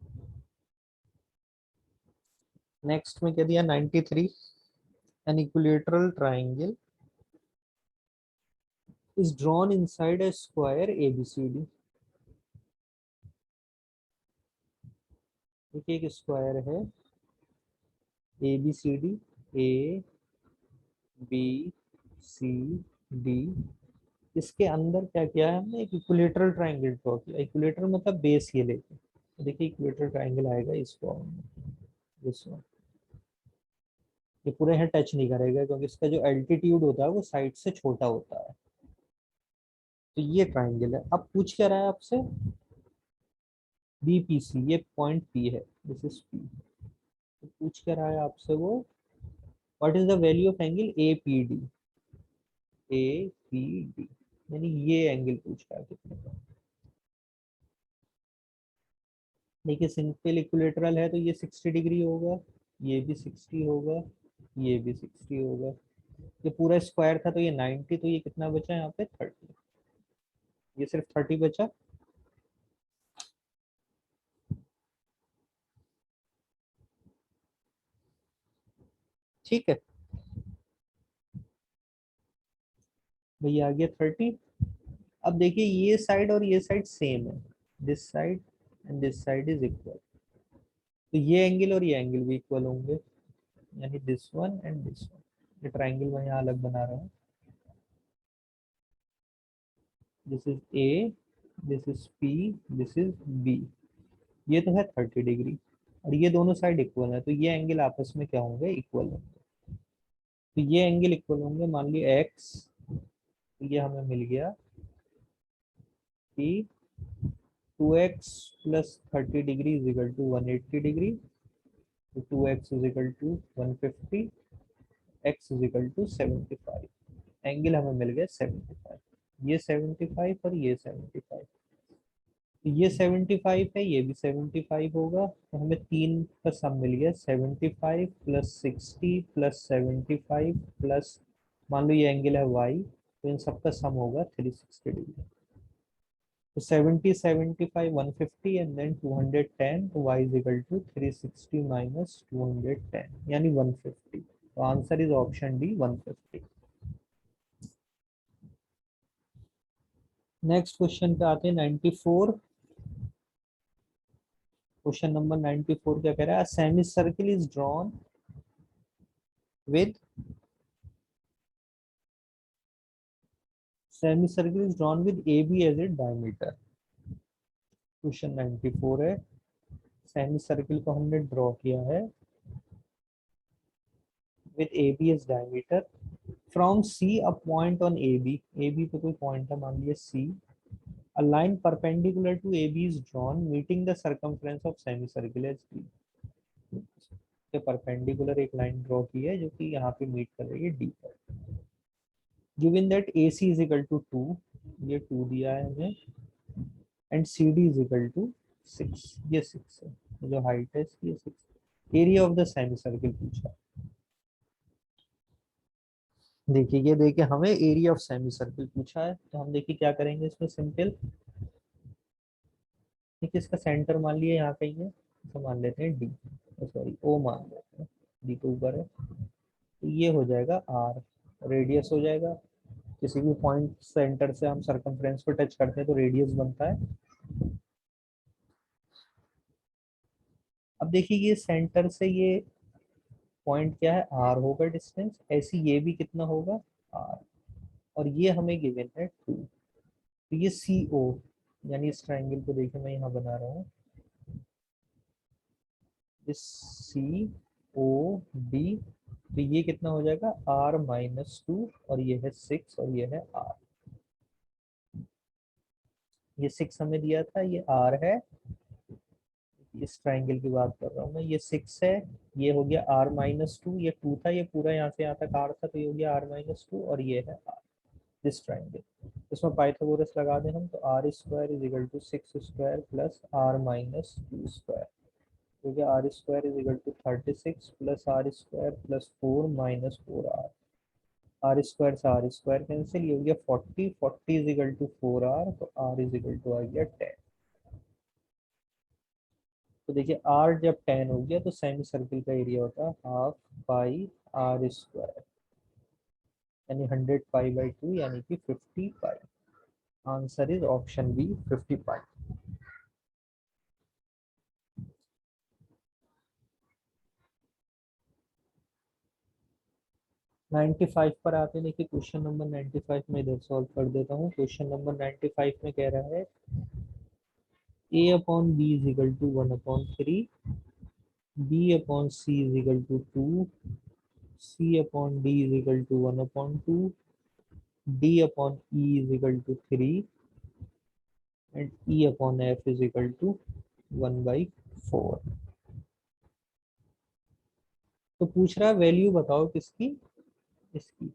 Next में क्या दिया 93, an equilateral triangle is drawn inside a square ABCD। देखिए एक स्क्वायर है ABCD, ABCD। इसके अंदर क्या किया है हमने, एक इक्विलेटरल ट्राइंगल ड्रॉ किया। इक्विलेटर मतलब बेस ये लेके, तो देखिए इक्विलेटरल ट्राइंगल आएगा इस फॉर्म में, दिस वन। ये पूरे यहाँ टच नहीं करेगा क्योंकि इसका जो एल्टीट्यूड होता है वो साइड से छोटा होता है। तो ये ट्राइंगल है। अब पूछ क्या रहा है आपसे, BPC, ये पॉइंट P है, दिस इज P। तो पूछ क्या रहा है आपसे वो, what is the value of angle A P D, A P D, यानी ये एंगल पूछ रहा है कितने का। देखिए सिंपल इक्विलेटरल है तो ये 60 डिग्री होगा, ये भी 60 होगा, ये भी 60 होगा। ये पूरा स्क्वायर था तो ये 90, तो ये कितना बचा यहाँ पे 30, ये सिर्फ 30 बचा। ठीक है भैया, आ गया 30। अब देखिए ये साइड और ये साइड सेम है, this side and this side is equal, तो ये एंगल और ये एंगल भी इक्वल होंगे, यानी this one and this one. ये ट्राइंगल मैं यहाँ अलग बना रहा हूँ, this is A, this is P, this is B. ये तो है 30 डिग्री, और ये दोनों साइड इक्वल है, तो ये एंगल आपस में क्या होंगे, इक्वल होंगे। तो ये एंगल इक्वल होंगे, मान लिया एक्स, तो ये हमें मिल गया कि 2x plus 30 degree is equal to 180 degree, तो 2x is equal to 150, x is equal to 75। Angle हमें मिल गया 75, ये 75 और ये 75। तो ये 75 है, ये भी 75 होगा, तो हमें तीन का सम मिल गया 75 प्लस 60 प्लस 75 प्लस, मान लो ये एंगल है y, तो इन सबका सम होगा 360 डिग्री। तो 70 75 150 एंड देन 210, तो y is equal to 360 minus 210 यानी 150। तो answer is option D 150। Next question पे आते हैं 94। क्वेश्चन नंबर 94 क्या कह रहा है, semi circle is drawn with, semi circle is drawn with A B as a diameter. Question 94 है, सेमी सर्किल को हमने ड्रॉ किया है with A B as diameter, from C a point on A B, A B पे कोई point है मान लिया C, a line perpendicular to A B is drawn meeting the circumference of semi circle as D. के perpendicular एक line draw की है जो कि यहाँ पे मीट कर रही है डी पर। Given that A C is equal to 2, ये 2 दिया है हमें, and C D is equal to 6, ये 6 है, जो हाइट है इसकी ये 6। Area of the semi circle पूछा। देखिए ये देखिए हमें एरिया ऑफ सेमी सर्किल पूछा है, तो हम देखिए क्या करेंगे इसमें सिंपल। देखिए इसका सेंटर मान लिया यहाँ कहीं है, तो मान लेते हैं डी, सॉरी ओ मान लेते हैं, डी तो ऊपर है, तो ये हो जाएगा आर, रेडियस हो जाएगा। किसी भी पॉइंट सेंटर से हम सरकमफ्रेंस को टच करते हैं तो रेडियस बनता है। अब देखिए ये सेंटर से ये पॉइंट क्या है, आर होगा डिस्टेंस, ऐसी ये भी कितना होगा आर, और ये हमें गिवन है 2। तो ये सी ओ, यानी इस ट्राइंगल को देखिए मैं यहाँ बना रहा हूँ, इस सी ओ डी, तो ये कितना हो जाएगा आर माइनस 2, और ये है 6 और ये है आर। ये 6 हमें दिया था, ये आर है, इस ट्राइंगल की बात कर रहा हूँ मैं, ये 6 है, ये हो गया आर माइनस 2, ये 2 था, ये पूरा यहाँ से यहाँ तक आर था, तो ये हो गया आर माइनस 2, और ये है आर, दिस ट्राइंगल। इसमें पाइथागोरस लगा दें हम, तो R square is equal to 6 square plus R minus 2 square, हो गया R square is equal to 36 plus R square plus 4 minus 4 R, R square से आर स्क्वायर कैंसिल, ये हो गया 40, 40 इज इक्वल टू 4 आर, तो आर इज इक्वल टू आ गया 10। तो देखिए आर जब 10 हो गया तो सेमी सर्किल का एरिया होता है हाफ पाई आर स्क्वायर, यानी 100 पाई बाई 2 यानी कि 50 पाई। आंसर इज ऑप्शन बी 50 पाई। 95 पर आते हैं, देखिए क्वेश्चन नंबर 95 में इधर सॉल्व कर देता हूँ। क्वेश्चन नंबर 95 में कह रहा है a upon B is equal to 1/3, b upon c is equal to 2, c upon d is equal to 1/2, d upon e is equal to 3, and e upon f is equal to 1/4। तो पूछ रहा है value बताओ किसकी, इसकी,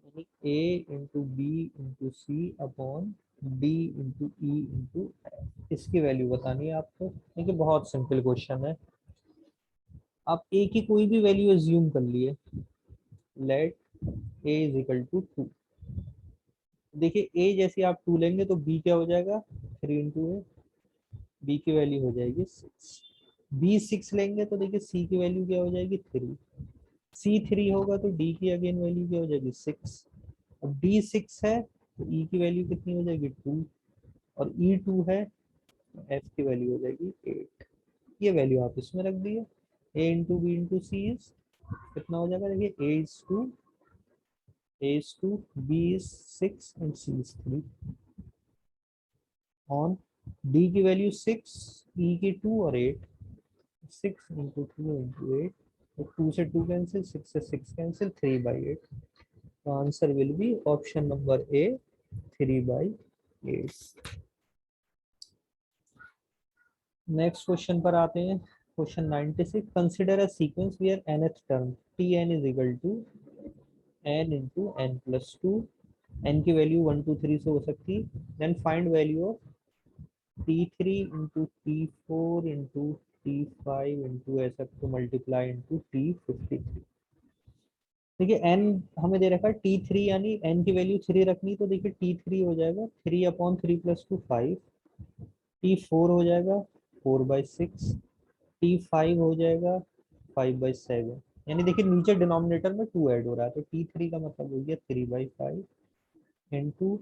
यानी A into B into C upon D into E into F, इसकी value बतानी है आपको। देखिए बहुत सिंपल क्वेश्चन है। आप ए की कोई भी वैल्यू एज्यूम कर लिए, let A is equal to 2। देखिए ए जैसे आप 2 लेंगे तो बी क्या हो जाएगा, 3 इंटू ए, बी की वैल्यू हो जाएगी 6। बी 6 लेंगे तो देखिए सी की वैल्यू क्या हो जाएगी 3। सी 3 होगा तो डी की अगेन वैल्यू क्या हो जाएगी 6। अब डी 6 है तो ई की वैल्यू कितनी हो जाएगी 2, और ई 2 है तो एफ की वैल्यू हो जाएगी 8। ये वैल्यू आप इसमें रख दिए, A into B into C is कितना हो जाएगा, देखिए A is 2, B is 6 and C is 3 on D की वैल्यू 6, ई की 2 और 8। 6 इंटू 2 इंटू 8, तो 2 से 2 कैंसिल, 6 से 6 कैंसिल, 3/8। तो answer will be option number A, 3/8। Next question पर आते हैं। Question 96, consider a sequence where nth term tn is equal to n into n plus 2, n की वैल्यू 1 2 3 से हो सकती है। Then find value of t3 into t4 into t5 into ऐसा तो मल्टीप्लाई इंटू t53। देखिए n हमें दे रखा है t3, यानी n की वैल्यू 3 रखनी, तो देखिए t3 हो जाएगा 3/3 प्लस 2 5, t4 हो जाएगा 4/6, t5 हो जाएगा 5/7। यानी देखिए नीचे डिनोमिनेटर में 2 ऐड हो रहा है, तो t3 का मतलब हो गया 3/5 इंटू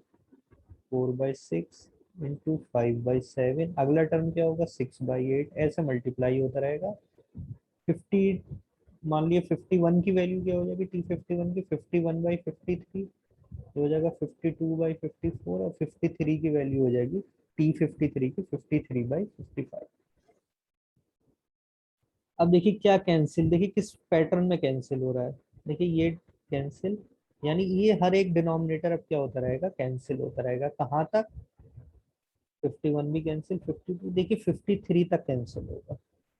4/6 इंटू 5/7। अगला टर्म क्या होगा 6/8, ऐसे मल्टीप्लाई होता रहेगा। 50, मान लिया 51 की वैल्यू क्या हो जाएगी, t51 की 51/53 हो जाएगा 52/54, और 53 की वैल्यू हो जाएगी t53 की 53/55। अब देखिए क्या कैंसिल, देखिए किस पैटर्न में कैंसिल हो रहा है। देखिए ये कैंसिल, यानी ये हर एक डिनोमिनेटर अब क्या होता रहेगा, कैंसिल होता रहेगा। कहाँ तक, 51 भी कैंसिल, 52, देखिए 53 तक कैंसिल होगा।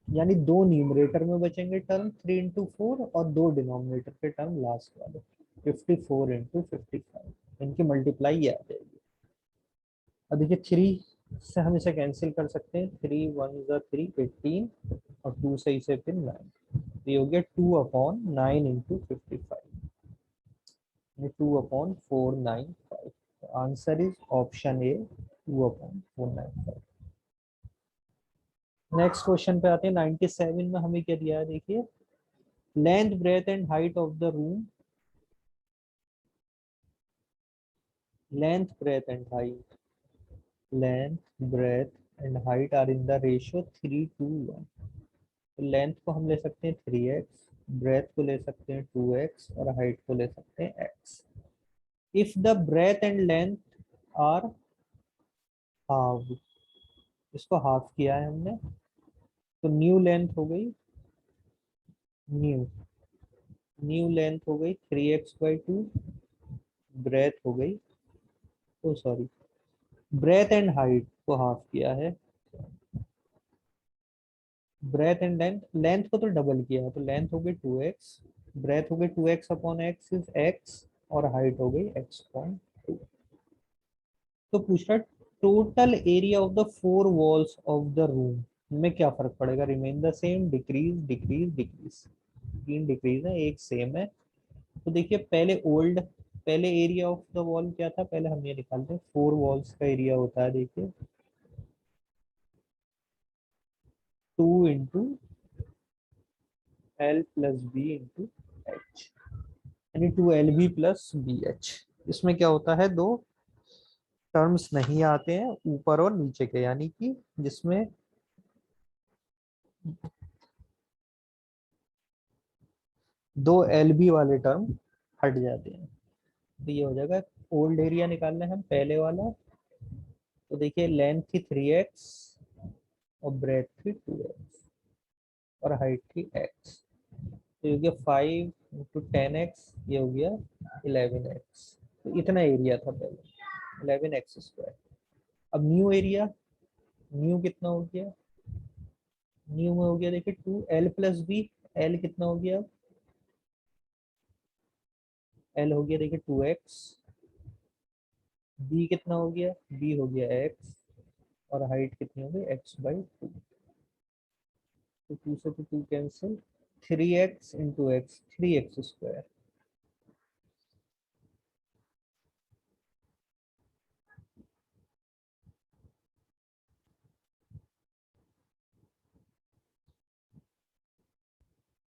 यानी दो न्यूमरेटर में बचेंगे टर्म 3 इंटू 4, और दो डिनोमिनेटर के टर्म लास्ट वाले 54 इंटू 55, इनकी मल्टीप्लाई ये आ जाएगी। अब देखिए 3 से हम इसे कैंसिल कर सकते हैं, 3 1 ज़ा 3 18, और 2 से इसे फिर 9, ये हो गया 2/9 into 55, 2/495। Answer is option A, 2/495। Next question पे आते हैं। 97 में हमें क्या दिया है, देखिए length breadth and height of the room, length breadth and height, length breadth and height are in the ratio 3:1। Length को हम ले सकते हैं 3x, ब्रेथ को ले सकते हैं 2x, और हाइट को ले सकते हैं x। If the breadth and length are half, इसको हाफ किया है हमने, तो न्यू लेंथ हो गई, न्यू न्यू लेंथ हो गई 3x/2, ब्रेथ हो गई, ओ सॉरी, ब्रेथ एंड हाइट को हाफ किया है, ब्रेथ एंड लेंथ, लेंथ को तो डबल किया है, तो लेंथ हो गई 2x, ब्रेथ हो गई 2x/x इज x, और हाइट हो गई x/2। तो पूछ रहा total area of the 4 walls of the room में क्या फर्क पड़ेगा, remain the same, decrease decrease decrease. 3 decrease है, एक सेम है। तो देखिए पहले एरिया ऑफ द वॉल क्या था, पहले हम ये निकालते हैं। 4 वॉल्स का एरिया होता है, देखिए 2 into L plus B into H, यानी 2LB प्लस BH। इसमें क्या होता है, दो टर्म्स नहीं आते हैं ऊपर और नीचे के, यानी कि जिसमें दो LB वाले टर्म हट जाते हैं। तो ये हो जाएगा, ओल्ड एरिया निकालना है हम पहले वाला। तो देखिए लेंथ थी 3x, और ब्रेथ थी 2x, और हाइट थी x। तो ये हो गया 5 इंटू 10x, ये हो गया 11x। तो इतना एरिया था पहले, 11x²। अब न्यू एरिया, न्यू कितना हो गया, न्यू में हो गया देखिए 2L प्लस बी, एल कितना हो गया, एल हो गया देखिए 2x, बी कितना हो गया, बी हो गया x, और हाइट कितनी हो गई x/2। तो 2 से तो 2 cancel, 3x into x, 3x²।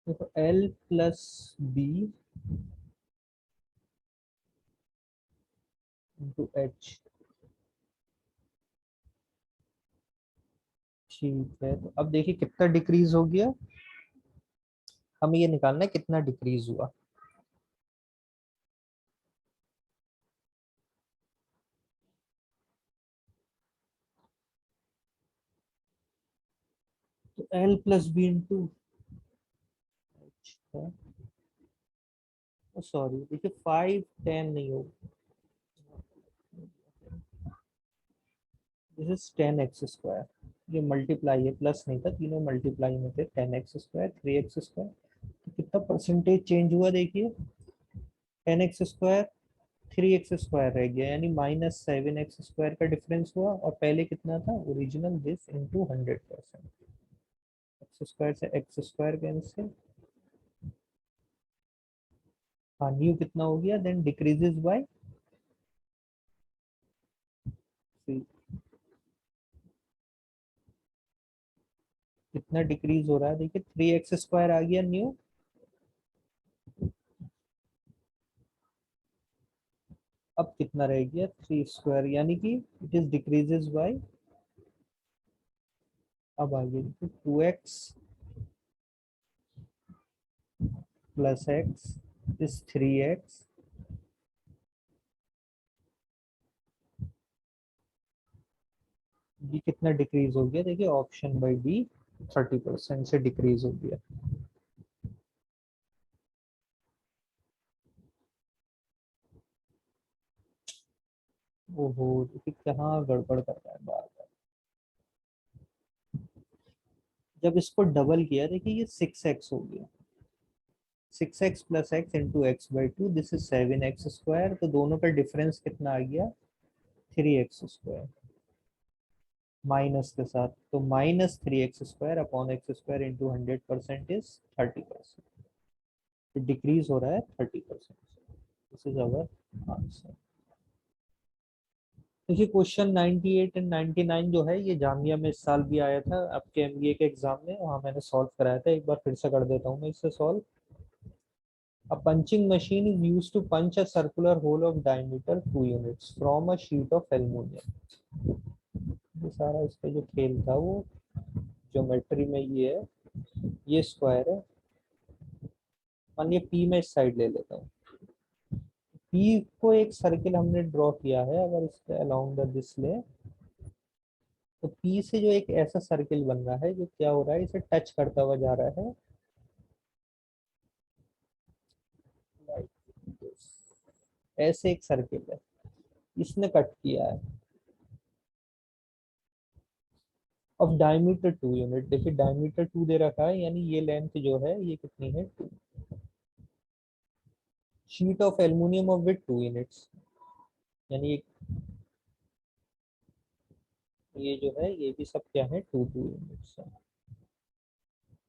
देखो L plus B into H. ठीक है, तो अब देखिए कितना डिक्रीज हो गया, हमें ये निकालना है कितना डिक्रीज हुआ। तो L plus B into H है, सॉरी देखिए 5 10 नहीं होगा, दिस इज 10x²। ये मल्टीप्लाई है, प्लस नहीं था, तीनों मल्टीप्लाई में थे, 10x², 3x²। तो कितना परसेंटेज चेंज हुआ देखिए, 10x², 3x² रह गया, यानी -7x² का डिफरेंस हुआ। और पहले कितना था ओरिजिनल, दिस इंटू 100%। x² से x² कैंसिल, हाँ न्यू कितना हो गया, देन डिक्रीजेस बाय 3। कितना डिक्रीज हो रहा है देखिए, 3x² आ गया न्यू, अब कितना रह गया 3², यानी कि इट इज डिक्रीजेस बाय, अब आ गया 2x plus x is 3x। ये कितना डिक्रीज हो गया देखिए, ऑप्शन बाई डी 30% से डिक्रीज हो गया। ओहो देखिए कहाँ गड़बड़ कर रहा है बार बार। जब इसको डबल किया देखिए ये 6x हो गया, 6x plus x into x/2, this is 7x²। तो दोनों का डिफरेंस कितना आ गया, 3x², माइनस के साथ, तो -3x² upon x² into 100% is 30%। तो डिक्रीज हो रहा है 30%। This is our answer. देखिए क्वेश्चन 98 एंड 99 जो है ये जामिया में इस साल भी आया था आपके एमबीए के एग्जाम में, वहाँ मैंने सॉल्व कराया था, एक बार फिर से कर देता हूँ मैं इससे solve. A punching machine is used to punch a circular hole of diameter 2 units from a sheet of aluminum। ये सारा इसका जो खेल था वो ज्योमेट्री में ये है, ये स्क्वायर है, मान ये पी में इस साइड ले लेता हूँ, पी को एक सर्किल हमने ड्रॉ किया है, अगर इसके अलोंग द दिस ले, तो पी से जो एक ऐसा सर्किल बन रहा है जो क्या हो रहा है, इसे टच करता हुआ जा रहा है, like this। ऐसे एक सर्किल है, इसने कट किया है, ऑफ डायमीटर 2 यूनिट। देखिए डायमीटर 2 दे रखा है, यानी ये लेंथ जो है ये कितनी है 2। Sheet of aluminium of with 2 units, यानी ये जो है ये भी सब क्या है 2 यूनिट्स है।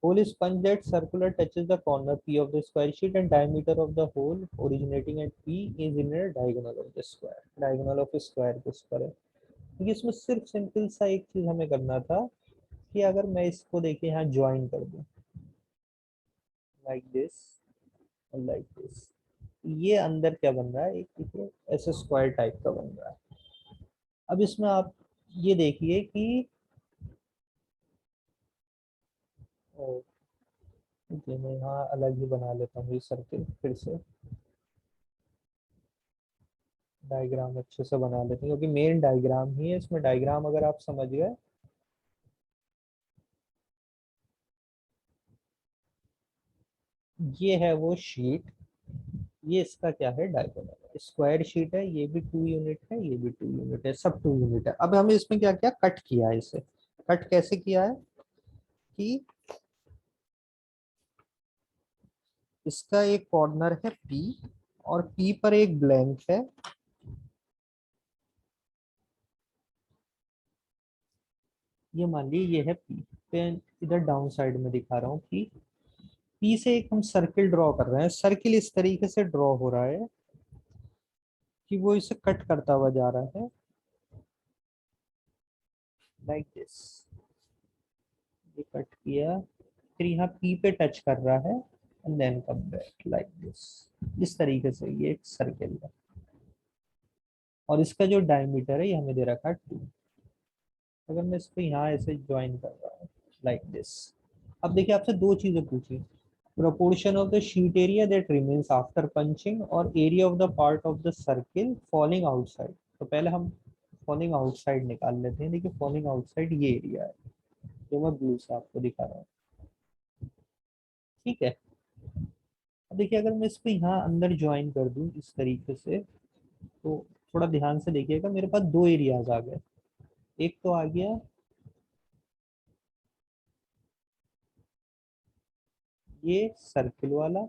Hole is punched at circular touches the corner P of the square sheet and diameter of the hole originating at P is in a diagonal of the square। Diagonal of square किस पर है, क्योंकि इसमें सिर्फ simple सा एक चीज हमें करना था कि अगर मैं इसको देखिए यहाँ ज्वाइन कर दूं लाइक दिस और लाइक दिस, ये अंदर क्या बन रहा है, एक देखिए ऐसे स्क्वायर टाइप का बन रहा है। अब इसमें आप ये देखिए कि ये मैं यहाँ अलग ही बना लेता हूँ ये सर्किल, फिर से डायग्राम अच्छे से बना लेते हैं, क्योंकि मेन डायग्राम ही है इसमें, डायग्राम अगर आप समझ गए, ये है वो शीट, ये इसका क्या है डायगोनल, स्क्वायर शीट है, ये भी 2 यूनिट है, ये भी 2 यूनिट है, सब 2 यूनिट है। अब हमें इसमें क्या किया, कट किया है इसे। कट कैसे किया है कि इसका एक कॉर्नर है P और P पर एक ब्लैंक है, ये मान लीजिए ये है P पे, इधर डाउन साइड में दिखा रहा हूँ कि P से एक हम सर्किल ड्रॉ कर रहे हैं। सर्किल इस तरीके से ड्रॉ हो रहा है कि वो इसे कट करता हुआ जा रहा है लाइक दिस। ये कट किया, फिर यहाँ P पे टच कर रहा है and then come back like this. इस तरीके से ये एक सर्किल है और इसका जो डायमीटर है ये हमें दे रखा है 2। अगर मैं इसको यहाँ ऐसे ज्वाइन कर रहा हूँ लाइक दिस। अब देखिए आपसे दो चीजें पूछी, proportion of the sheet area that remains after punching और area of the part of the circle falling outside। तो पहले हम falling outside निकाल लेते हैं। देखिए falling outside ये एरिया है जो मैं ब्लू से आपको दिखा रहा हूँ, ठीक है। अब देखिए अगर मैं इसको यहाँ अंदर ज्वाइन कर दूं इस तरीके से, तो थोड़ा ध्यान से देखिएगा, मेरे पास दो एरियाज आ गए। एक तो आ गया ये सर्किल वाला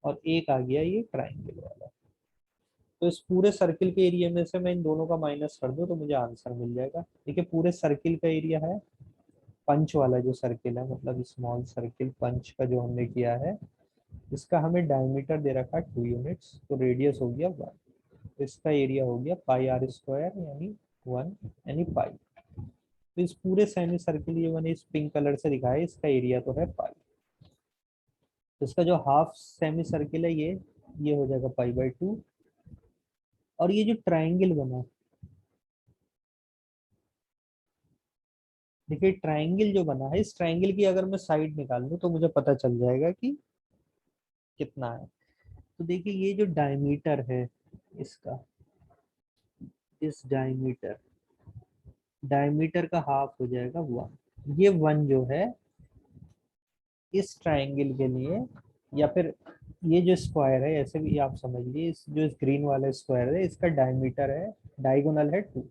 और एक आ गया ये ट्राइंगल वाला। तो इस पूरे सर्किल के एरिया में से मैं इन दोनों का माइनस कर दूं तो मुझे आंसर मिल जाएगा। देखिए पूरे सर्किल का एरिया है, पंच वाला जो सर्किल है, मतलब स्मॉल सर्किल पंच का जो हमने किया है, इसका हमें डायमीटर दे रखा है 2 यूनिट्स, तो रेडियस हो गया 1। तो इसका एरिया हो गया पाई आर स्क्वायर यानी 1 यानी पाई। तो इस पूरे सेमी सर्किल, ये मैंने इस पिंक कलर से दिखाया है, इसका एरिया तो है पाई। तो इसका जो हाफ सेमी सर्किल है ये हो जाएगा पाई बाई 2। और ये जो ट्राइंगल बना, देखिए ट्राइंगल जो बना है, इस ट्राइंगल की अगर मैं साइड निकाल लूं तो मुझे पता चल जाएगा कि कितना है। तो देखिए ये जो डायमीटर है इसका, इस डायमीटर डायमीटर का हाफ हो जाएगा 1। ये 1 जो है इस ट्राइंगल के लिए, या फिर ये जो स्क्वायर है ऐसे भी आप समझ लीजिए, इस जो इस ग्रीन वाला स्क्वायर है इसका डायमीटर है, डायगोनल है 2।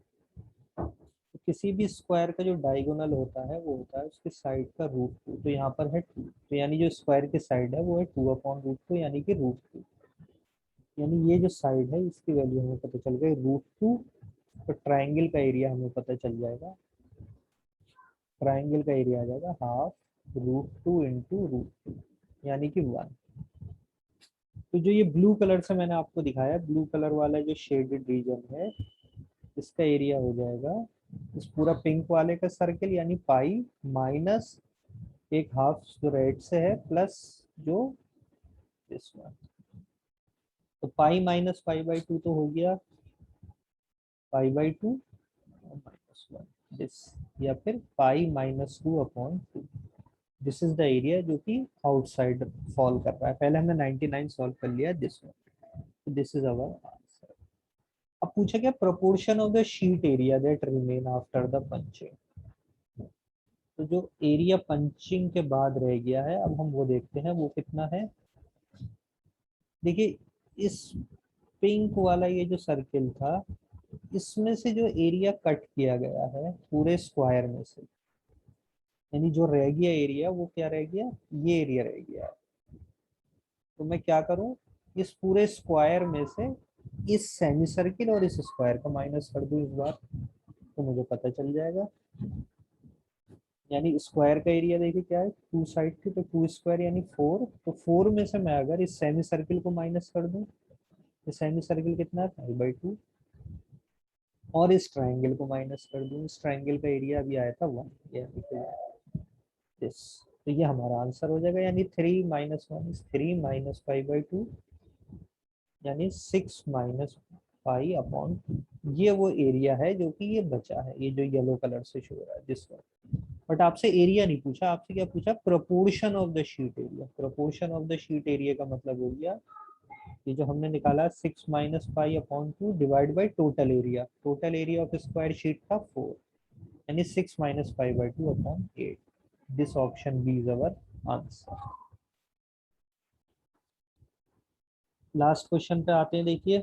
तो किसी भी स्क्वायर का जो डायगोनल होता है वो होता है उसके साइड का √2। तो यहाँ पर है 2, तो यानी जो स्क्वायर की साइड है वो है 2/√2 यानी कि √2। यानी ये जो साइड है इसकी वैल्यू हमें पता चल गई √2। तो ट्राइंगल का एरिया हमें पता चल जाएगा, ट्राइंगल का एरिया आ जाएगा हाफ √2 इंटू √2 यानी कि 1। तो जो ये ब्लू कलर से मैंने आपको दिखाया, ब्लू कलर वाला जो शेडेड रीजन है, इसका एरिया हो जाएगा इस पूरा पिंक वाले का सर्किल यानी पाई माइनस एक हाफ जो रेड से है प्लस जो दिस वन। तो पाई माइनस पाई बाई 2 तो हो गया पाई बाई 2 माइनस 1 दिस, या फिर pi minus 2/2। This is the area जो कि आउटसाइड फॉल कर रहा है। पहले हमने 99 सॉल्व कर लिया दिस वन, तो दिस इज अवर आंसर। अब पूछा क्या, proportion of the sheet area that remain after the punching. तो जो एरिया पंचिंग के बाद रह गया है अब हम वो देखते हैं वो कितना है। देखिए इस पिंक वाला ये जो सर्किल था, इसमें से जो एरिया कट किया गया है पूरे स्क्वायर में से, यानी जो रह गया एरिया वो क्या रह गया, ये एरिया रह गया है। तो मैं क्या करूं, इस पूरे स्क्वायर में से इस सेमी सर्किल और इस स्क्वायर का माइनस कर दूं इस बार, तो मुझे पता चल जाएगा। यानी स्क्वायर का एरिया देखिए क्या है, 2 साइड थी तो 2 स्क्वायर यानी 4। तो 4 में से मैं अगर इस सेमी सर्किल को माइनस कर दूं, तो सेमी सर्किल कितना है पाई बाई 2, और इस ट्राइंगल को माइनस कर दूं, इस ट्राइंगल का एरिया अभी आया था 1 दिस। तो ये हमारा आंसर हो जाएगा, यानी 3 minus 1 is 3 minus pi by 2 यानी 6 माइनस पाई अपॉन 2। ये वो एरिया है जो कि ये बचा है, ये जो येलो कलर से शो हो रहा है दिस वन। बट आपसे एरिया नहीं पूछा, आपसे क्या पूछा, proportion of the sheet area. Proportion of the sheet area का मतलब हो गया ये जो हमने निकाला 6 minus pi upon 2 divide by total area. Total area of square sheet था 4 यानी 6 minus pi by 2 upon 8। This option B is our answer. Last question पे आते हैं। देखिए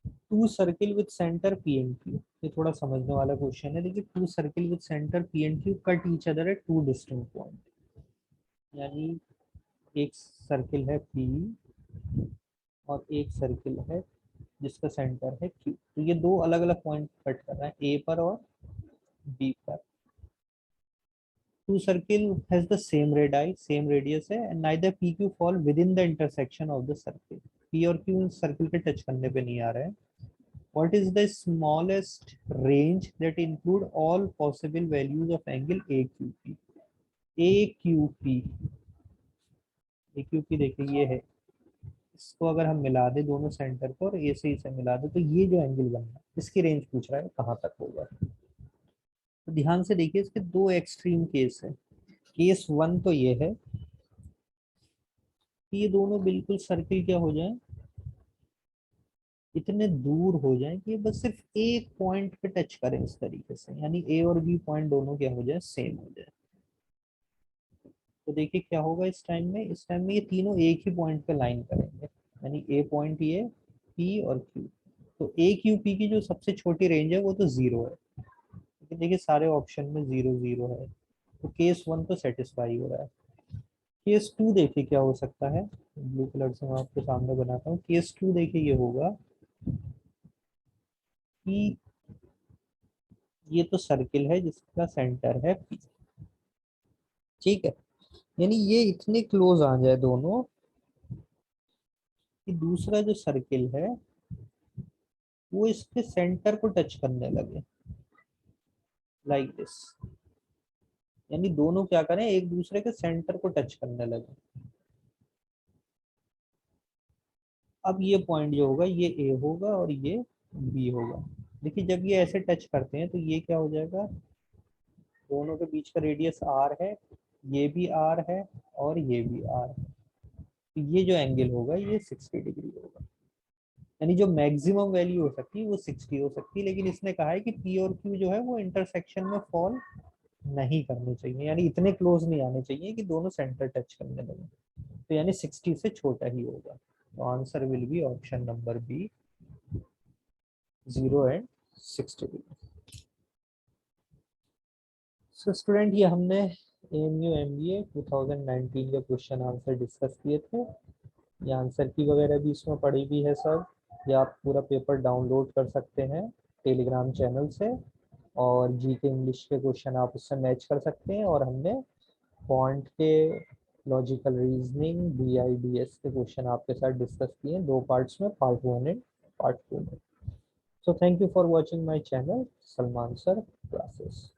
two circle with centre P and Q, ये थोड़ा समझने वाला क्वेश्चन है। देखिए two circle with centre P and Q cut each other at two distinct point, यानी एक सर्किल है P और एक सर्किल है जिसका सेंटर है Q। तो ये दो अलग अलग पॉइंट कट कर रहा है, A पर और B पर। Two circle has the same radii, same radius है, and neither PQ fall within the intersection of the circle. P और Q सर्किल के टच करने पे नहीं आ रहे हैं। What is the smallest range that include all possible values of angle AQP? AQP, AQP देखिए ये है, इसको अगर हम मिला दे दोनों सेंटर को और ए से इसे मिला दे तो ये जो एंगल बन रहा है इसकी रेंज पूछ रहा है कहाँ तक होगा। तो ध्यान से देखिए, इसके दो एक्सट्रीम केस है। केस वन तो ये है कि ये दोनों बिल्कुल सर्किल क्या हो जाए, इतने दूर हो जाए कि ये बस सिर्फ एक पॉइंट पे टच करें इस तरीके से, यानी ए और बी पॉइंट दोनों क्या हो जाए, सेम हो जाए। तो देखिए क्या होगा इस टाइम में, इस टाइम में ये तीनों एक ही पॉइंट पे लाइन करेंगे, यानी ए पॉइंट ये, पी और क्यू। तो ए क्यू पी की जो सबसे छोटी रेंज है वो तो जीरो है, लेकिन देखिए सारे ऑप्शन में जीरो जीरो है, तो केस वन तो सेटिस्फाई हो रहा है। केस टू देखिए क्या हो सकता है, ब्लू कलर से मैं आपके सामने बनाता हूँ। केस टू देखिए ये होगा कि ये तो सर्किल है जिसका सेंटर है P, ठीक है, यानी ये इतने क्लोज आ जाए दोनों कि दूसरा जो सर्किल है वो इसके सेंटर को टच करने लगे, लाइक दिस, यानी दोनों क्या करें, एक दूसरे के सेंटर को टच करने लगे। अब ये पॉइंट जो होगा ये ए होगा और ये बी होगा। देखिए जब ये ऐसे टच करते हैं तो ये क्या हो जाएगा, दोनों के बीच का रेडियस आर है, ये भी आर है और ये भी आर है, तो ये जो एंगल होगा ये 60 डिग्री होगा। यानी जो मैक्सिमम वैल्यू हो सकती है वो 60 हो सकती है, लेकिन इसने कहा है कि पी और क्यू जो है वो इंटरसेक्शन में फॉल नहीं करने चाहिए, यानी इतने क्लोज नहीं आने चाहिए कि दोनों सेंटर टच करने लगे, तो यानी 60 से छोटा ही होगा। तो answer will be option number B, 0 and 60 degree. So student ये हमने AMU MBA 2019 के क्वेश्चन आंसर डिस्कस किए थे। ये आंसर की वगैरह भी इसमें पड़ी भी है सब, या आप पूरा पेपर डाउनलोड कर सकते हैं टेलीग्राम चैनल से, और जी के इंग्लिश के क्वेश्चन आप उससे मैच कर सकते हैं। और हमने फॉन्ट के, लॉजिकल रीजनिंग, BIDS के क्वेश्चन आपके साथ डिस्कस किए हैं दो पार्ट्स में, पार्ट 1 एंड पार्ट 2 में। So thank you for watching my channel Salman sir classes.